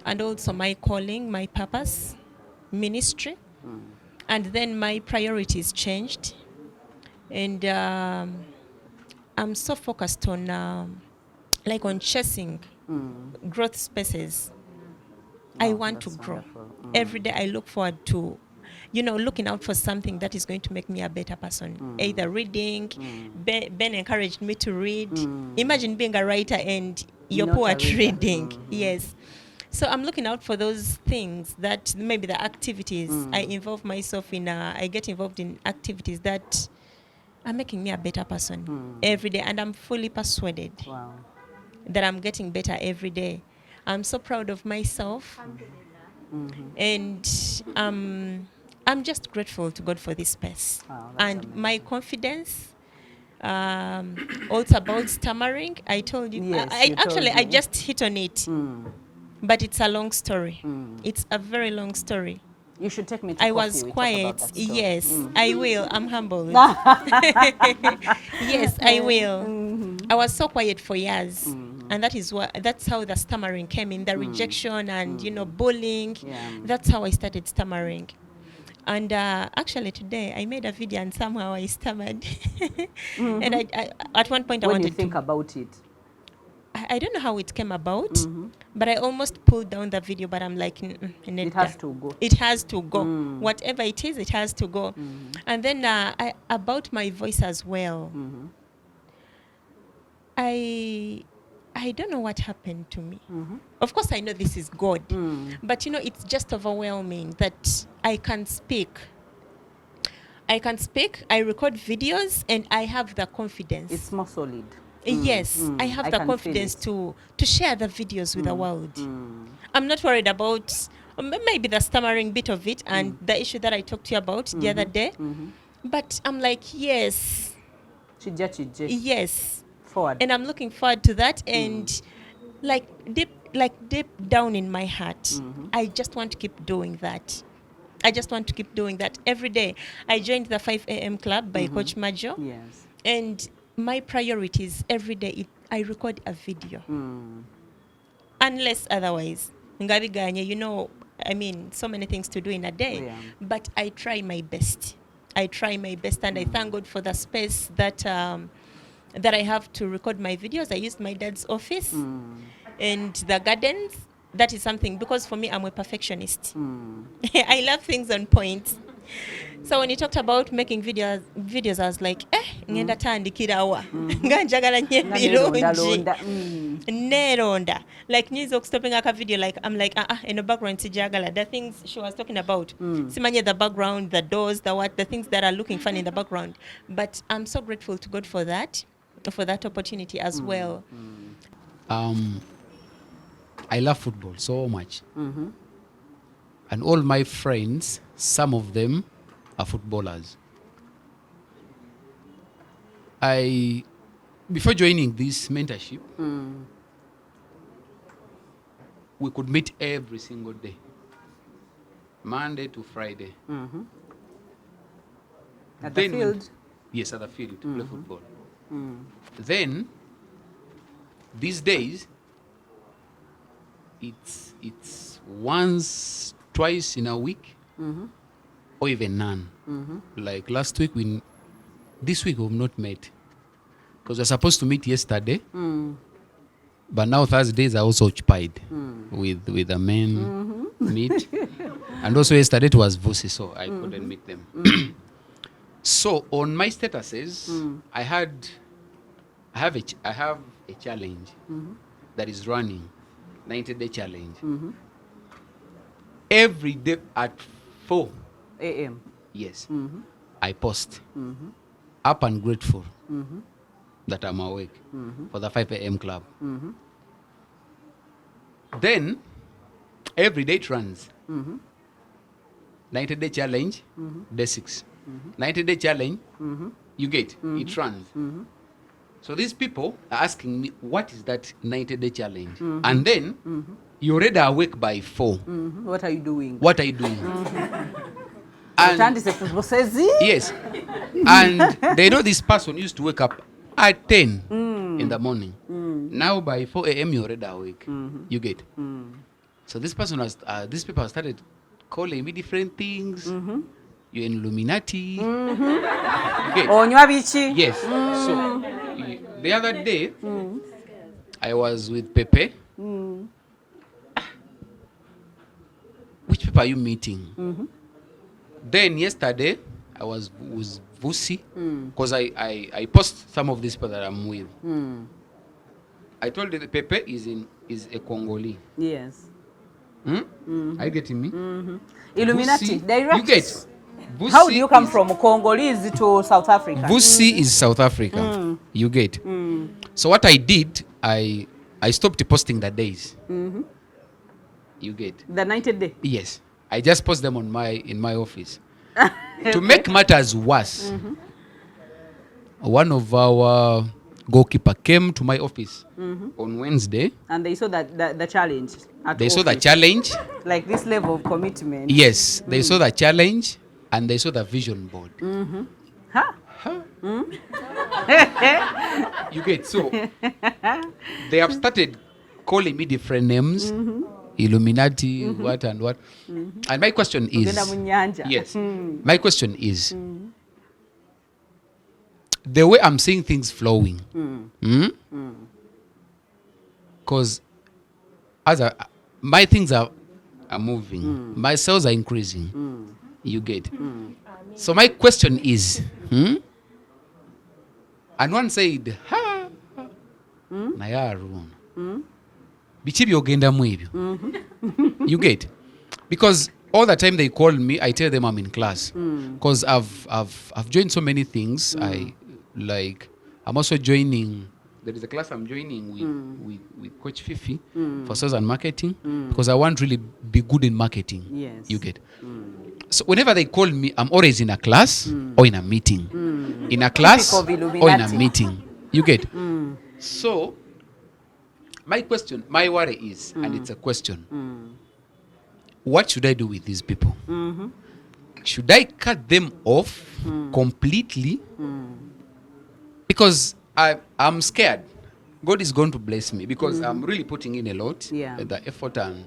and also my calling, my purpose, ministry, and then my priorities changed, and I'm so focused on on chasing growth spaces. I want to grow. Every day I look forward to, looking out for something that is going to make me a better person. Either reading, Ben encouraged me to read. Imagine being a writer and you're Not poor a at reader. reading. Yes. So I'm looking out for those things, that maybe the activities I involve myself in, I get involved in activities that are making me a better person every day. And I'm fully persuaded that I'm getting better every day. I'm so proud of myself. And I'm just grateful to God for this space. And my confidence, also about stammering, I told you. Yes, I you told I me. just hit on it. But it's a long story. It's a very long story. You should take me to I coffee. was We talk quiet. about that story. Yes, I will. I'm humbled. Yes, I will. I was so quiet for years. And that's how the stammering came in, the rejection and, bullying. Yeah. That's how I started stammering. And actually today I made a video and somehow I stammered. And I at one point I When wanted you think about it. I don't know how it came about, but I almost pulled down the video, but I'm like, It has to go. It has to go. Whatever it is, it has to go. And then about my voice as well. I don't know what happened to me. Of course, I know this is God, but it's just overwhelming that I can speak. I record videos, and I have the confidence. It's more solid. Yes, I have I the can confidence feel to share the videos with the world. I'm not worried about maybe the stammering bit of it and the issue that I talked to you about the other day. But I'm like, yes. Yes. Forward. And I'm looking forward to that. And deep down in my heart, I just want to keep doing that. I just want to keep doing that every day. I joined the 5 a.m. club by Coach Majo. Yes. And my priorities every day, I record a video. Unless otherwise, ngabiganye, so many things to do in a day. Yeah. But I try my best. And I thank God for the space that I have to record my videos. I used my dad's office and the gardens. That is something, because for me, I'm a perfectionist. I love things on point. So when you talked about making videos, I was like, ngenda tandikirawa. Nganjagala nye birungi. Neronda. Like nizo stopping a video, like I'm like, in the background sijagala. The things she was talking about. Simanye the background, the doors, the things that are looking fun in the background. But I'm so grateful to God for that opportunity as well. I love football so much. And all my friends, some of them are footballers. Before joining this mentorship, we could meet every single day, Monday to Friday. At the field? Yes, at the field to play football. Then, these days, it's once, twice in a week, or even none. Like last week, this week we've not met, because we're supposed to meet yesterday, but now Thursdays are also occupied with the men meet, and also yesterday it was Vusi, so I couldn't meet them. So on my statuses, I have a challenge that is running. 90-day challenge. Every day at 4 a.m. yes, I post. Up and grateful that I'm awake for the 5 a.m. club. Then, every day it runs. 90-day challenge, day 6. 90-day challenge, you get, it runs. So these people are asking me, what is that 90-day challenge? And then, you're already awake by 4. What are you doing? What are you doing? And yes. And they know this person used to wake up at 10 in the morning. Now by 4 a.m. you're already awake. You get. So this person has, these people have started calling me different things. You're in Illuminati. You get. Yes. So the other day, I was with Pepe. Which people are you meeting? Then yesterday, I was with Vusi, because I post some of these people that I'm with. I told you that Pepe is a Congolese. Yes. Are you getting me? Illuminati, direct. You get. Vusi. How do you come from Congolese to South Africa? Vusi is South Africa. You get. So what I did, I stopped posting the days. You get. The 90th day? Yes. I just post them in my office. To make matters worse, one of our goalkeeper came to my office on Wednesday. And they saw that the challenge. They saw the challenge. Like this level of commitment. Yes, they saw the challenge and they saw the vision board. You get. So they have started calling me different names. Illuminati, what and what. And my question is, yes, my question is, the way I'm seeing things flowing, because my things are moving, my sales are increasing, you get. So my question is, and one said, Nayaru. You get. Because all the time they call me, I tell them I'm in class. Because I've joined so many things. I'm also joining, there is a class I'm joining with Coach Fifi for sales and marketing, because I want really be good in marketing. Yes. You get. So whenever they call me, I'm always in a class or in a meeting. In a class or in a meeting. You get. So my question, my worry is, and it's a question, what should I do with these people? Should I cut them off completely? Because I'm scared. God is going to bless me because I'm really putting in a lot, the effort and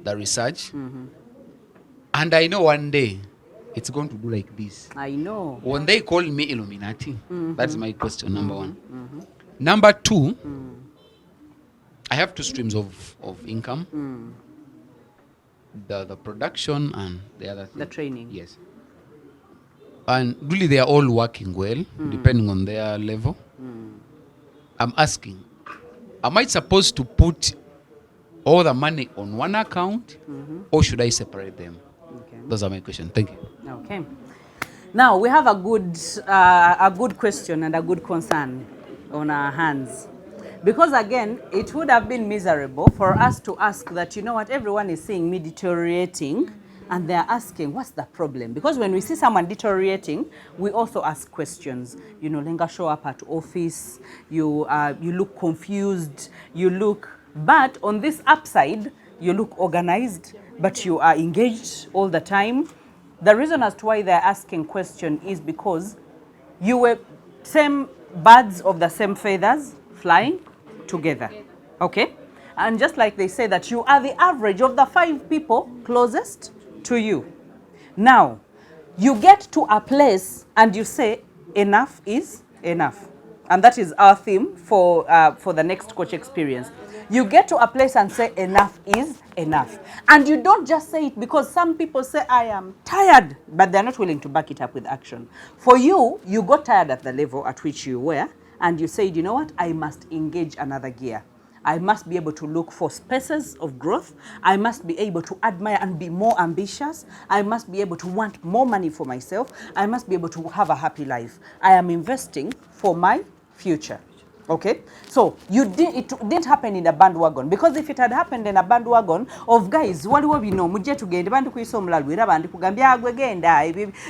the research. And I know one day it's going to do like this. I know. When they call me Illuminati, that's my question, number one. Number two, I have 2 streams of income. The production and the other thing. The training. Yes. And really they are all working well, depending on their level. I'm asking, am I supposed to put all the money on one account or should I separate them? Okay. Those are my questions. Thank you. Okay. Now we have a good question and a good concern on our hands. Because again, it would have been miserable for us to ask that, you know what, everyone is seeing me deteriorating and they're asking, what's the problem? Because when we see someone deteriorating, we also ask questions. You no longer show up at office, you look confused, but on this upside, you look organized, but you are engaged all the time. The reason as to why they're asking question is because you were same birds of the same feathers, flying together, okay? And just like they say that you are the average of the 5 people closest to you. Now, you get to a place and you say, enough is enough. And that is our theme for the next coach experience. You get to a place and say, enough is enough. And you don't just say it because some people say, I am tired, but they're not willing to back it up with action. For you, you got tired at the level at which you were, and you said, you know what, I must engage another gear. I must be able to look for spaces of growth. I must be able to admire and be more ambitious. I must be able to want more money for myself. I must be able to have a happy life. I am investing for my future. Okay, so it didn't happen in a bandwagon, because if it had happened in a bandwagon of guys waliwo bino mujje tugende bandi kuyisa omulalu era bandi kugambya agwe genda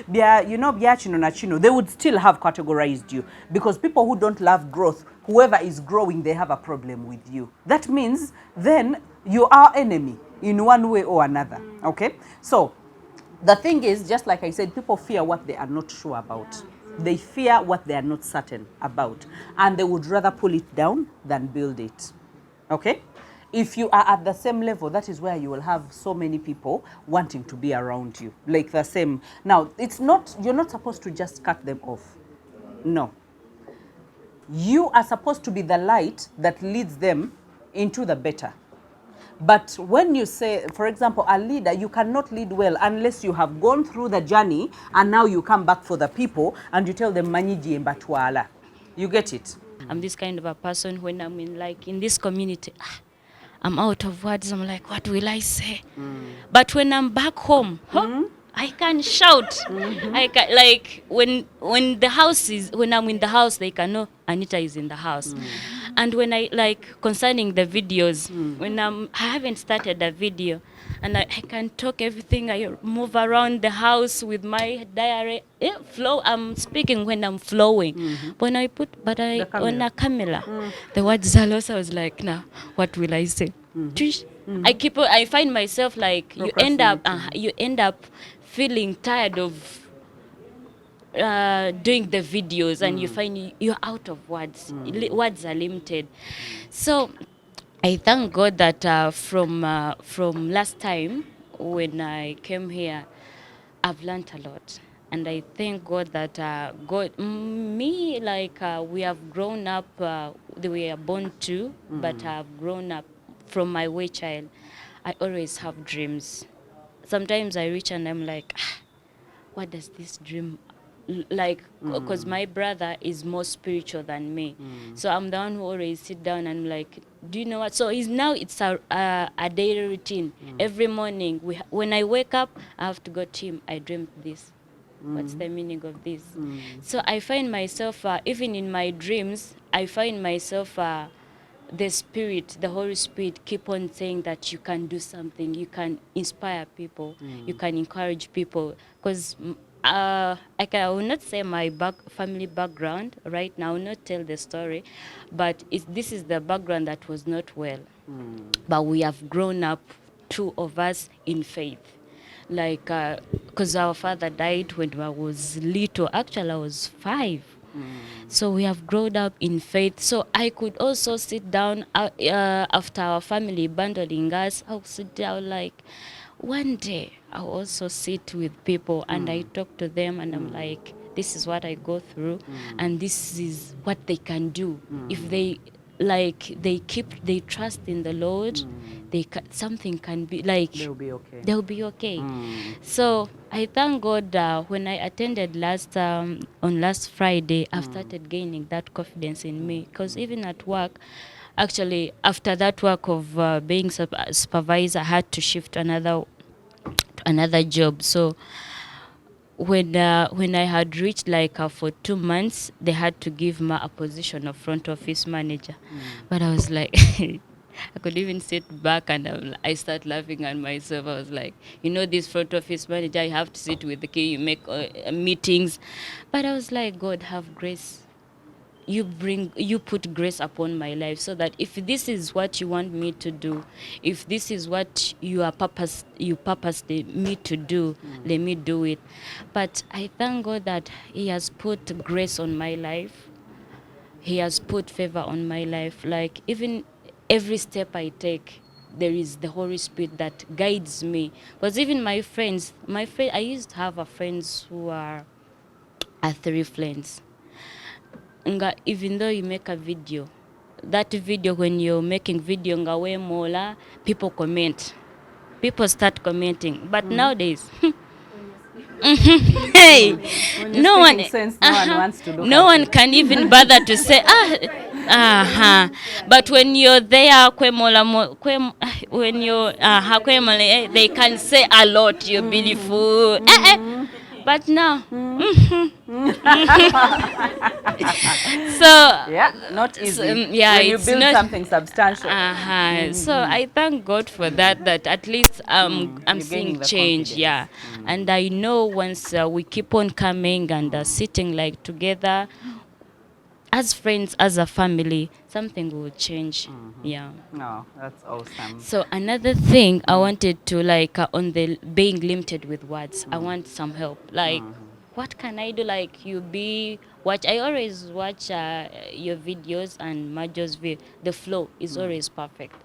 bya kino na kino, they would still have categorized you, because people who don't love growth, whoever is growing, they have a problem with you. That means then you are enemy in one way or another. Okay, so the thing is, just like I said, people fear what they are not sure about. They fear what they are not certain about, and they would rather pull it down than build it. Okay? If you are at the same level, that is where you will have so many people wanting to be around you, like the same. Now, you're not supposed to just cut them off. No. You are supposed to be the light that leads them into the better. But when you say, for example, a leader, you cannot lead well unless you have gone through the journey and now you come back for the people and you tell them manyiji mbatwala. You get it? I'm this kind of a person when I'm in this community, I'm out of words. I'm like, what will I say? But when I'm back home, I can shout. I can, like when I'm in the house, they can know Anita is in the house. And when I concerning the videos, when I haven't started a video, and I can talk everything. I move around the house with my diary. Flow. I'm speaking when I'm flowing. When I put on a camera, the words Zalos, I was like, now what will I say? I find myself like you end up feeling tired of doing the videos, and you find you're out of words. Words are limited. So I thank God that from last time when I came here, I've learned a lot. And I thank God that we have grown up, we are born too, but I've grown up from my way child. I always have dreams. Sometimes I reach and I'm like, what does this dream like? Because my brother is more spiritual than me. So I'm the one who always sit down and like, do you know what? So it's a daily routine. Every morning, when I wake up, I have to go, Tim, I dreamt this. What's the meaning of this? So I find myself, even in my dreams, I find myself, the Holy Spirit keep on saying that you can do something, you can inspire people, you can encourage people. Because I will not say my family background right now, I will not tell the story, but this is the background that was not well. But we have grown up, two of us, in faith. Like, because our father died when I was little. Actually, I was 5. So we have grown up in faith. So I could also sit down after our family abandoning us. I'll sit down like, one day I'll also sit with people and I talk to them and I'm like, this is what I go through and this is what they can do. If they they trust in the Lord, something can be like, they'll be okay. So I thank God when I attended on last Friday, I've started gaining that confidence in me, because even at work, actually after that work of being supervisor, I had to shift to another job. So when I had reached for 2 months, they had to give me a position of front office manager. But I was like, I could even sit back and I start laughing at myself. I was like, this front office manager, I have to sit with the key, you make meetings. But I was like, God, have grace. You put grace upon my life, so that if this is what you want me to do, if this is what you purposed me to do, let me do it. But I thank God that He has put grace on my life. He has put favor on my life. Like, even every step I take, there is the Holy Spirit that guides me. Because even my friends, I used to have friends who are 3 friends. Even though you make a video, that video, when you're making video, people comment. People start commenting. But nowadays, hey, no one wants to look no one can even bother to say, But when you're there, when you're they can say a lot. You're beautiful. But now, so Yeah, not easy. yeah, when you it's build not something substantial. So I thank God for that. That at least I'm You're gaining seeing the change. confidence. Yeah, and I know once we keep on coming and sitting like together as friends, as a family, something will change. Yeah. No, that's awesome. So another thing I wanted to on the being limited with words, I want some help. Like, what can I do? Like I always watch your videos and Majo's the flow is always perfect.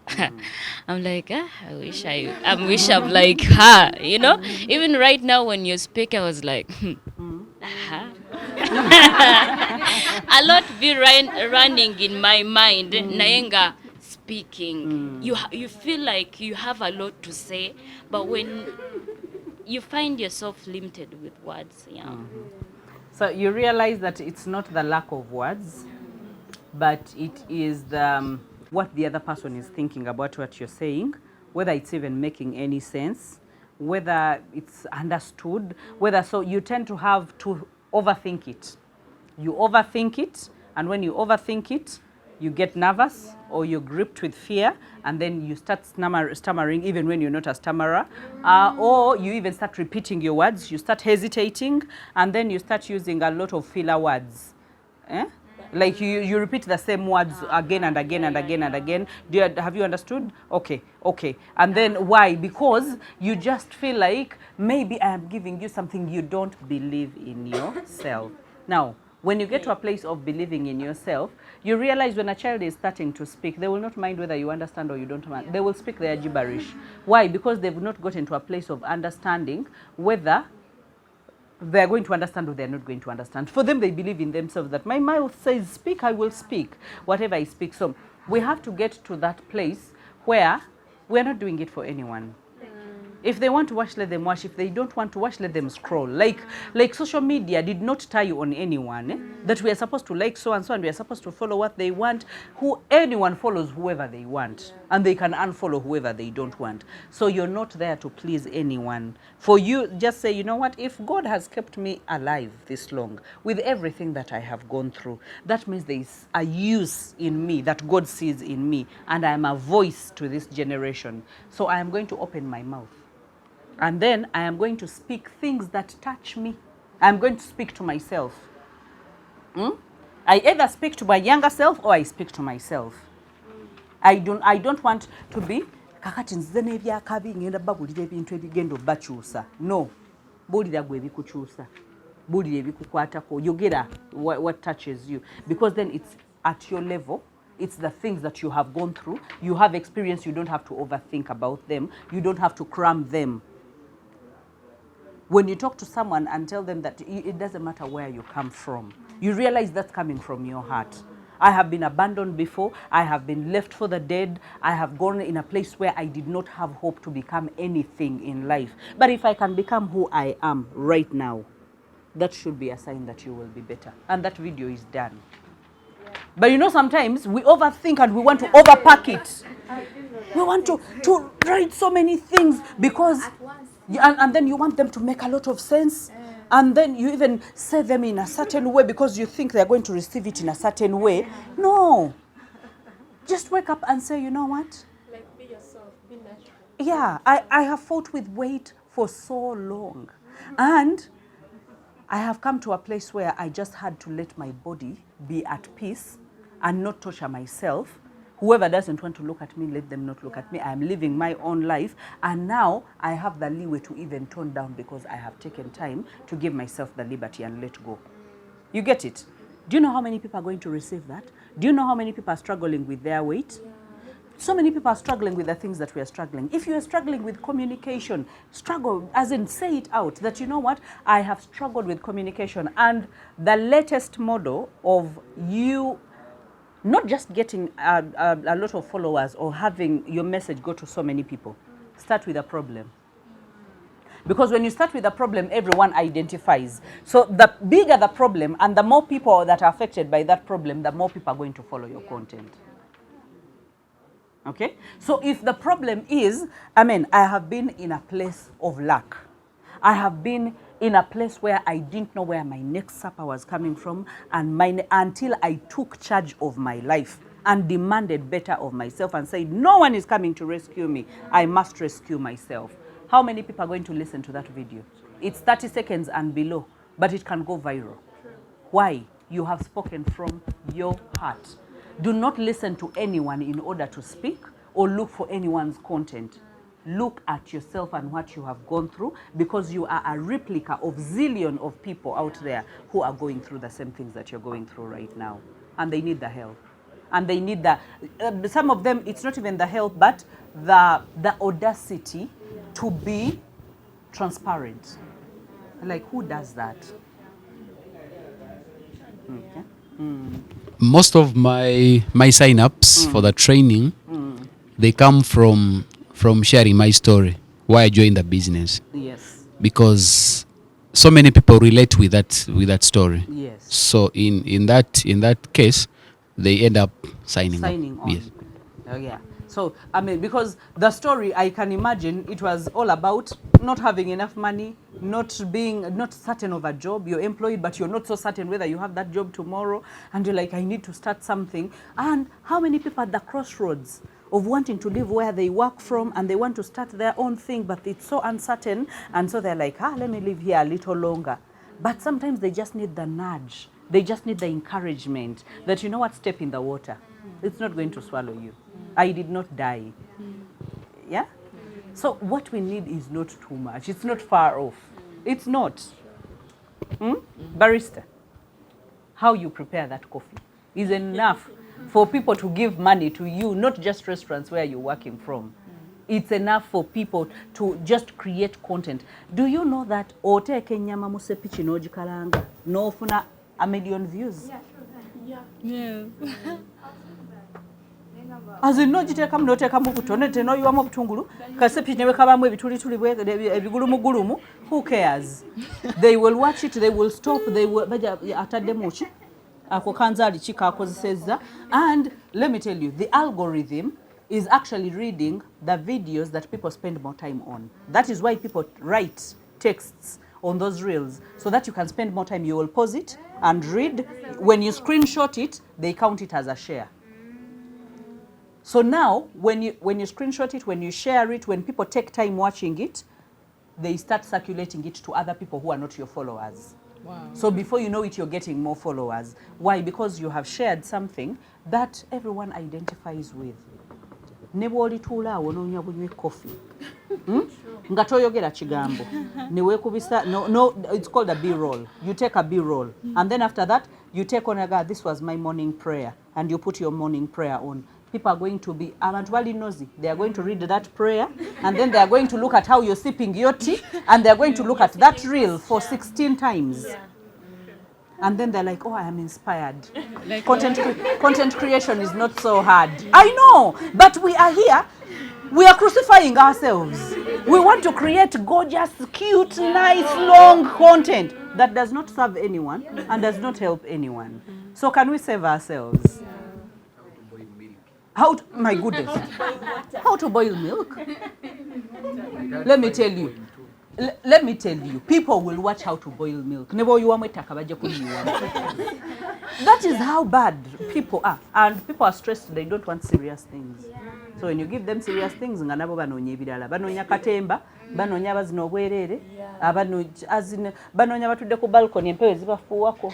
I'm like, I wish I'm like her, you know? Even right now when you speak, I was like, a lot be running in my mind. Naenga speaking, you feel like you have a lot to say, but when you find yourself limited with words, So you realize that it's not the lack of words, but it is what the other person is thinking about what you're saying, whether it's even making any sense, whether it's understood, so you tend to have to overthink it. You overthink it, and when you overthink it, you get nervous or you're gripped with fear, and then you start stammering even when you're not a stammerer, or you even start repeating your words, you start hesitating, and then you start using a lot of filler words. Like you repeat the same words again and again and again and again. Have you understood? Okay. And then why? Because you just feel like maybe I am giving you something you don't believe in yourself. Now, when you get to a place of believing in yourself, you realize when a child is starting to speak, they will not mind whether you understand or you don't mind. They will speak their gibberish. Why? Because they've not gotten to a place of understanding whether they're going to understand or they're not going to understand. For them, they believe in themselves that my mouth says speak, I will speak, whatever I speak. So we have to get to that place where we're not doing it for anyone. If they want to watch, let them watch. If they don't want to watch, let them scroll. Like social media did not tie on anyone. That we are supposed to like so and so, and we are supposed to follow what they want. Anyone follows whoever they want, and they can unfollow whoever they don't want. So you're not there to please anyone. For you, just say, you know what? If God has kept me alive this long with everything that I have gone through, that means there is a use in me that God sees in me, and I am a voice to this generation. So I am going to open my mouth. And then I am going to speak things that touch me. I'm going to speak to myself. I either speak to my younger self or I speak to myself. I don't want to be kakati nze n'ebyakabi ngenda babulira ebintu ebigenda obakyusa. No. Bulira gwe ebikukyusa. Bulira ebikukwatako. Yogera what touches you. Because then it's at your level. It's the things that you have gone through. You have experience. You don't have to overthink about them. You don't have to cram them. When you talk to someone and tell them that it doesn't matter where you come from, you realize that's coming from your heart. I have been abandoned before. I have been left for the dead. I have gone in a place where I did not have hope to become anything in life. But if I can become who I am right now, that should be a sign that you will be better. And that video is done. But sometimes we overthink and we want to overpack it. We want to write so many things because... And then you want them to make a lot of sense. And then you even say them in a certain way because you think they're going to receive it in a certain way. No. Just wake up and say, you know what? Like, be yourself, be natural. Yeah, I have fought with weight for so long. And I have come to a place where I just had to let my body be at peace and not torture myself. Whoever doesn't want to look at me, let them not look at me. I am living my own life. And now I have the leeway to even tone down because I have taken time to give myself the liberty and let go. You get it? Do you know how many people are going to receive that? Do you know how many people are struggling with their weight? So many people are struggling with the things that we are struggling. If you are struggling with communication, struggle, as in say it out, that you know what, I have struggled with communication. And the latest model of you not just getting a lot of followers or having your message go to so many people. Start with a problem. Because when you start with a problem, everyone identifies. So the bigger the problem and the more people that are affected by that problem, the more people are going to follow your content. Okay? So if the problem is, I have been in a place of lack. I have been in a place where I didn't know where my next supper was coming from until I took charge of my life and demanded better of myself and said, no one is coming to rescue me. I must rescue myself. How many people are going to listen to that video? It's 30 seconds and below, but it can go viral. Why? You have spoken from your heart. Do not listen to anyone in order to speak or look for anyone's content. Look at yourself and what you have gone through, because you are a replica of zillion of people out there who are going through the same things that you're going through right now. And they need the help. And they need the, some of them, it's not even the help, but the audacity to be transparent. Like, who does that? Okay. Most of my sign-ups for the training, they come from sharing my story, why I joined the business. Yes. Because so many people relate with that story. Yes. So in that case, they end up signing up. On. Yes. Oh yeah. So because the story, I can imagine it was all about not having enough money, not certain of a job. You're employed, but you're not so certain whether you have that job tomorrow, and you're like, I need to start something. And how many people at the crossroads of wanting to live where they work from and they want to start their own thing, but it's so uncertain, and so they're like, let me live here a little longer. But sometimes they just need the nudge. They just need the encouragement that, you know what, step in the water. It's not going to swallow you. I did not die. Yeah? So what we need is not too much. It's not far off. It's not. Barista, how you prepare that coffee is enough for people to give money to you, not just restaurants where you're working from. It's enough for people to just create content. Do you know that oteke nyama musepichi nojikalanga nofuna 1 million views? Yeah. As in nojiteka mnoteka mukutone teno yuwa butungulu kasepichi newe kabamu ebituli bwe ebigulumu gulumu. Who cares? They will watch it, they will stop, they will atadde muchi ako kanzali chikakozeseza. And let me tell you, the algorithm is actually reading the videos that people spend more time on. That is why people write texts on those reels, so that you can spend more time. You will pause it and read. When you screenshot it, they count it as a share. So now, when you screenshot it, when you share it, when people take time watching it, they start circulating it to other people who are not your followers. Wow. So before you know it, you're getting more followers. Why? Because you have shared something that everyone identifies with. Neboli tula wononya bunywe coffee. Nga toyogera kigambo. Newe kubisa no, it's called a B-roll. You take a B-roll, and then after that you take on this was my morning prayer, and you put your morning prayer on. People are going to be abantu nosy. They are going to read that prayer, and then they are going to look at how you're sipping your tea, and they are going to look at that reel for 16 times. And then they're like, oh, I am inspired. Like content creation is not so hard. I know, but we are here. We are crucifying ourselves. We want to create gorgeous, cute, nice, long content that does not serve anyone and does not help anyone. So can we save ourselves? My goodness. How to boil milk? Let me tell you. Let me tell you, people will watch how to boil milk. That is how bad people are. And people are stressed, they don't want serious things. So when you give them serious things, nganabo banonya ebirala. Banonya katemba, banonya bazino obwerere, banonya batudde ku balcony empewo zibafuwako.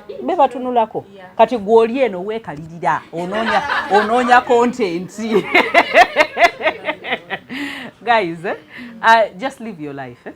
Be batunulako. Kati gwoli eno weekalirira, ononya content. Guys, just live your life.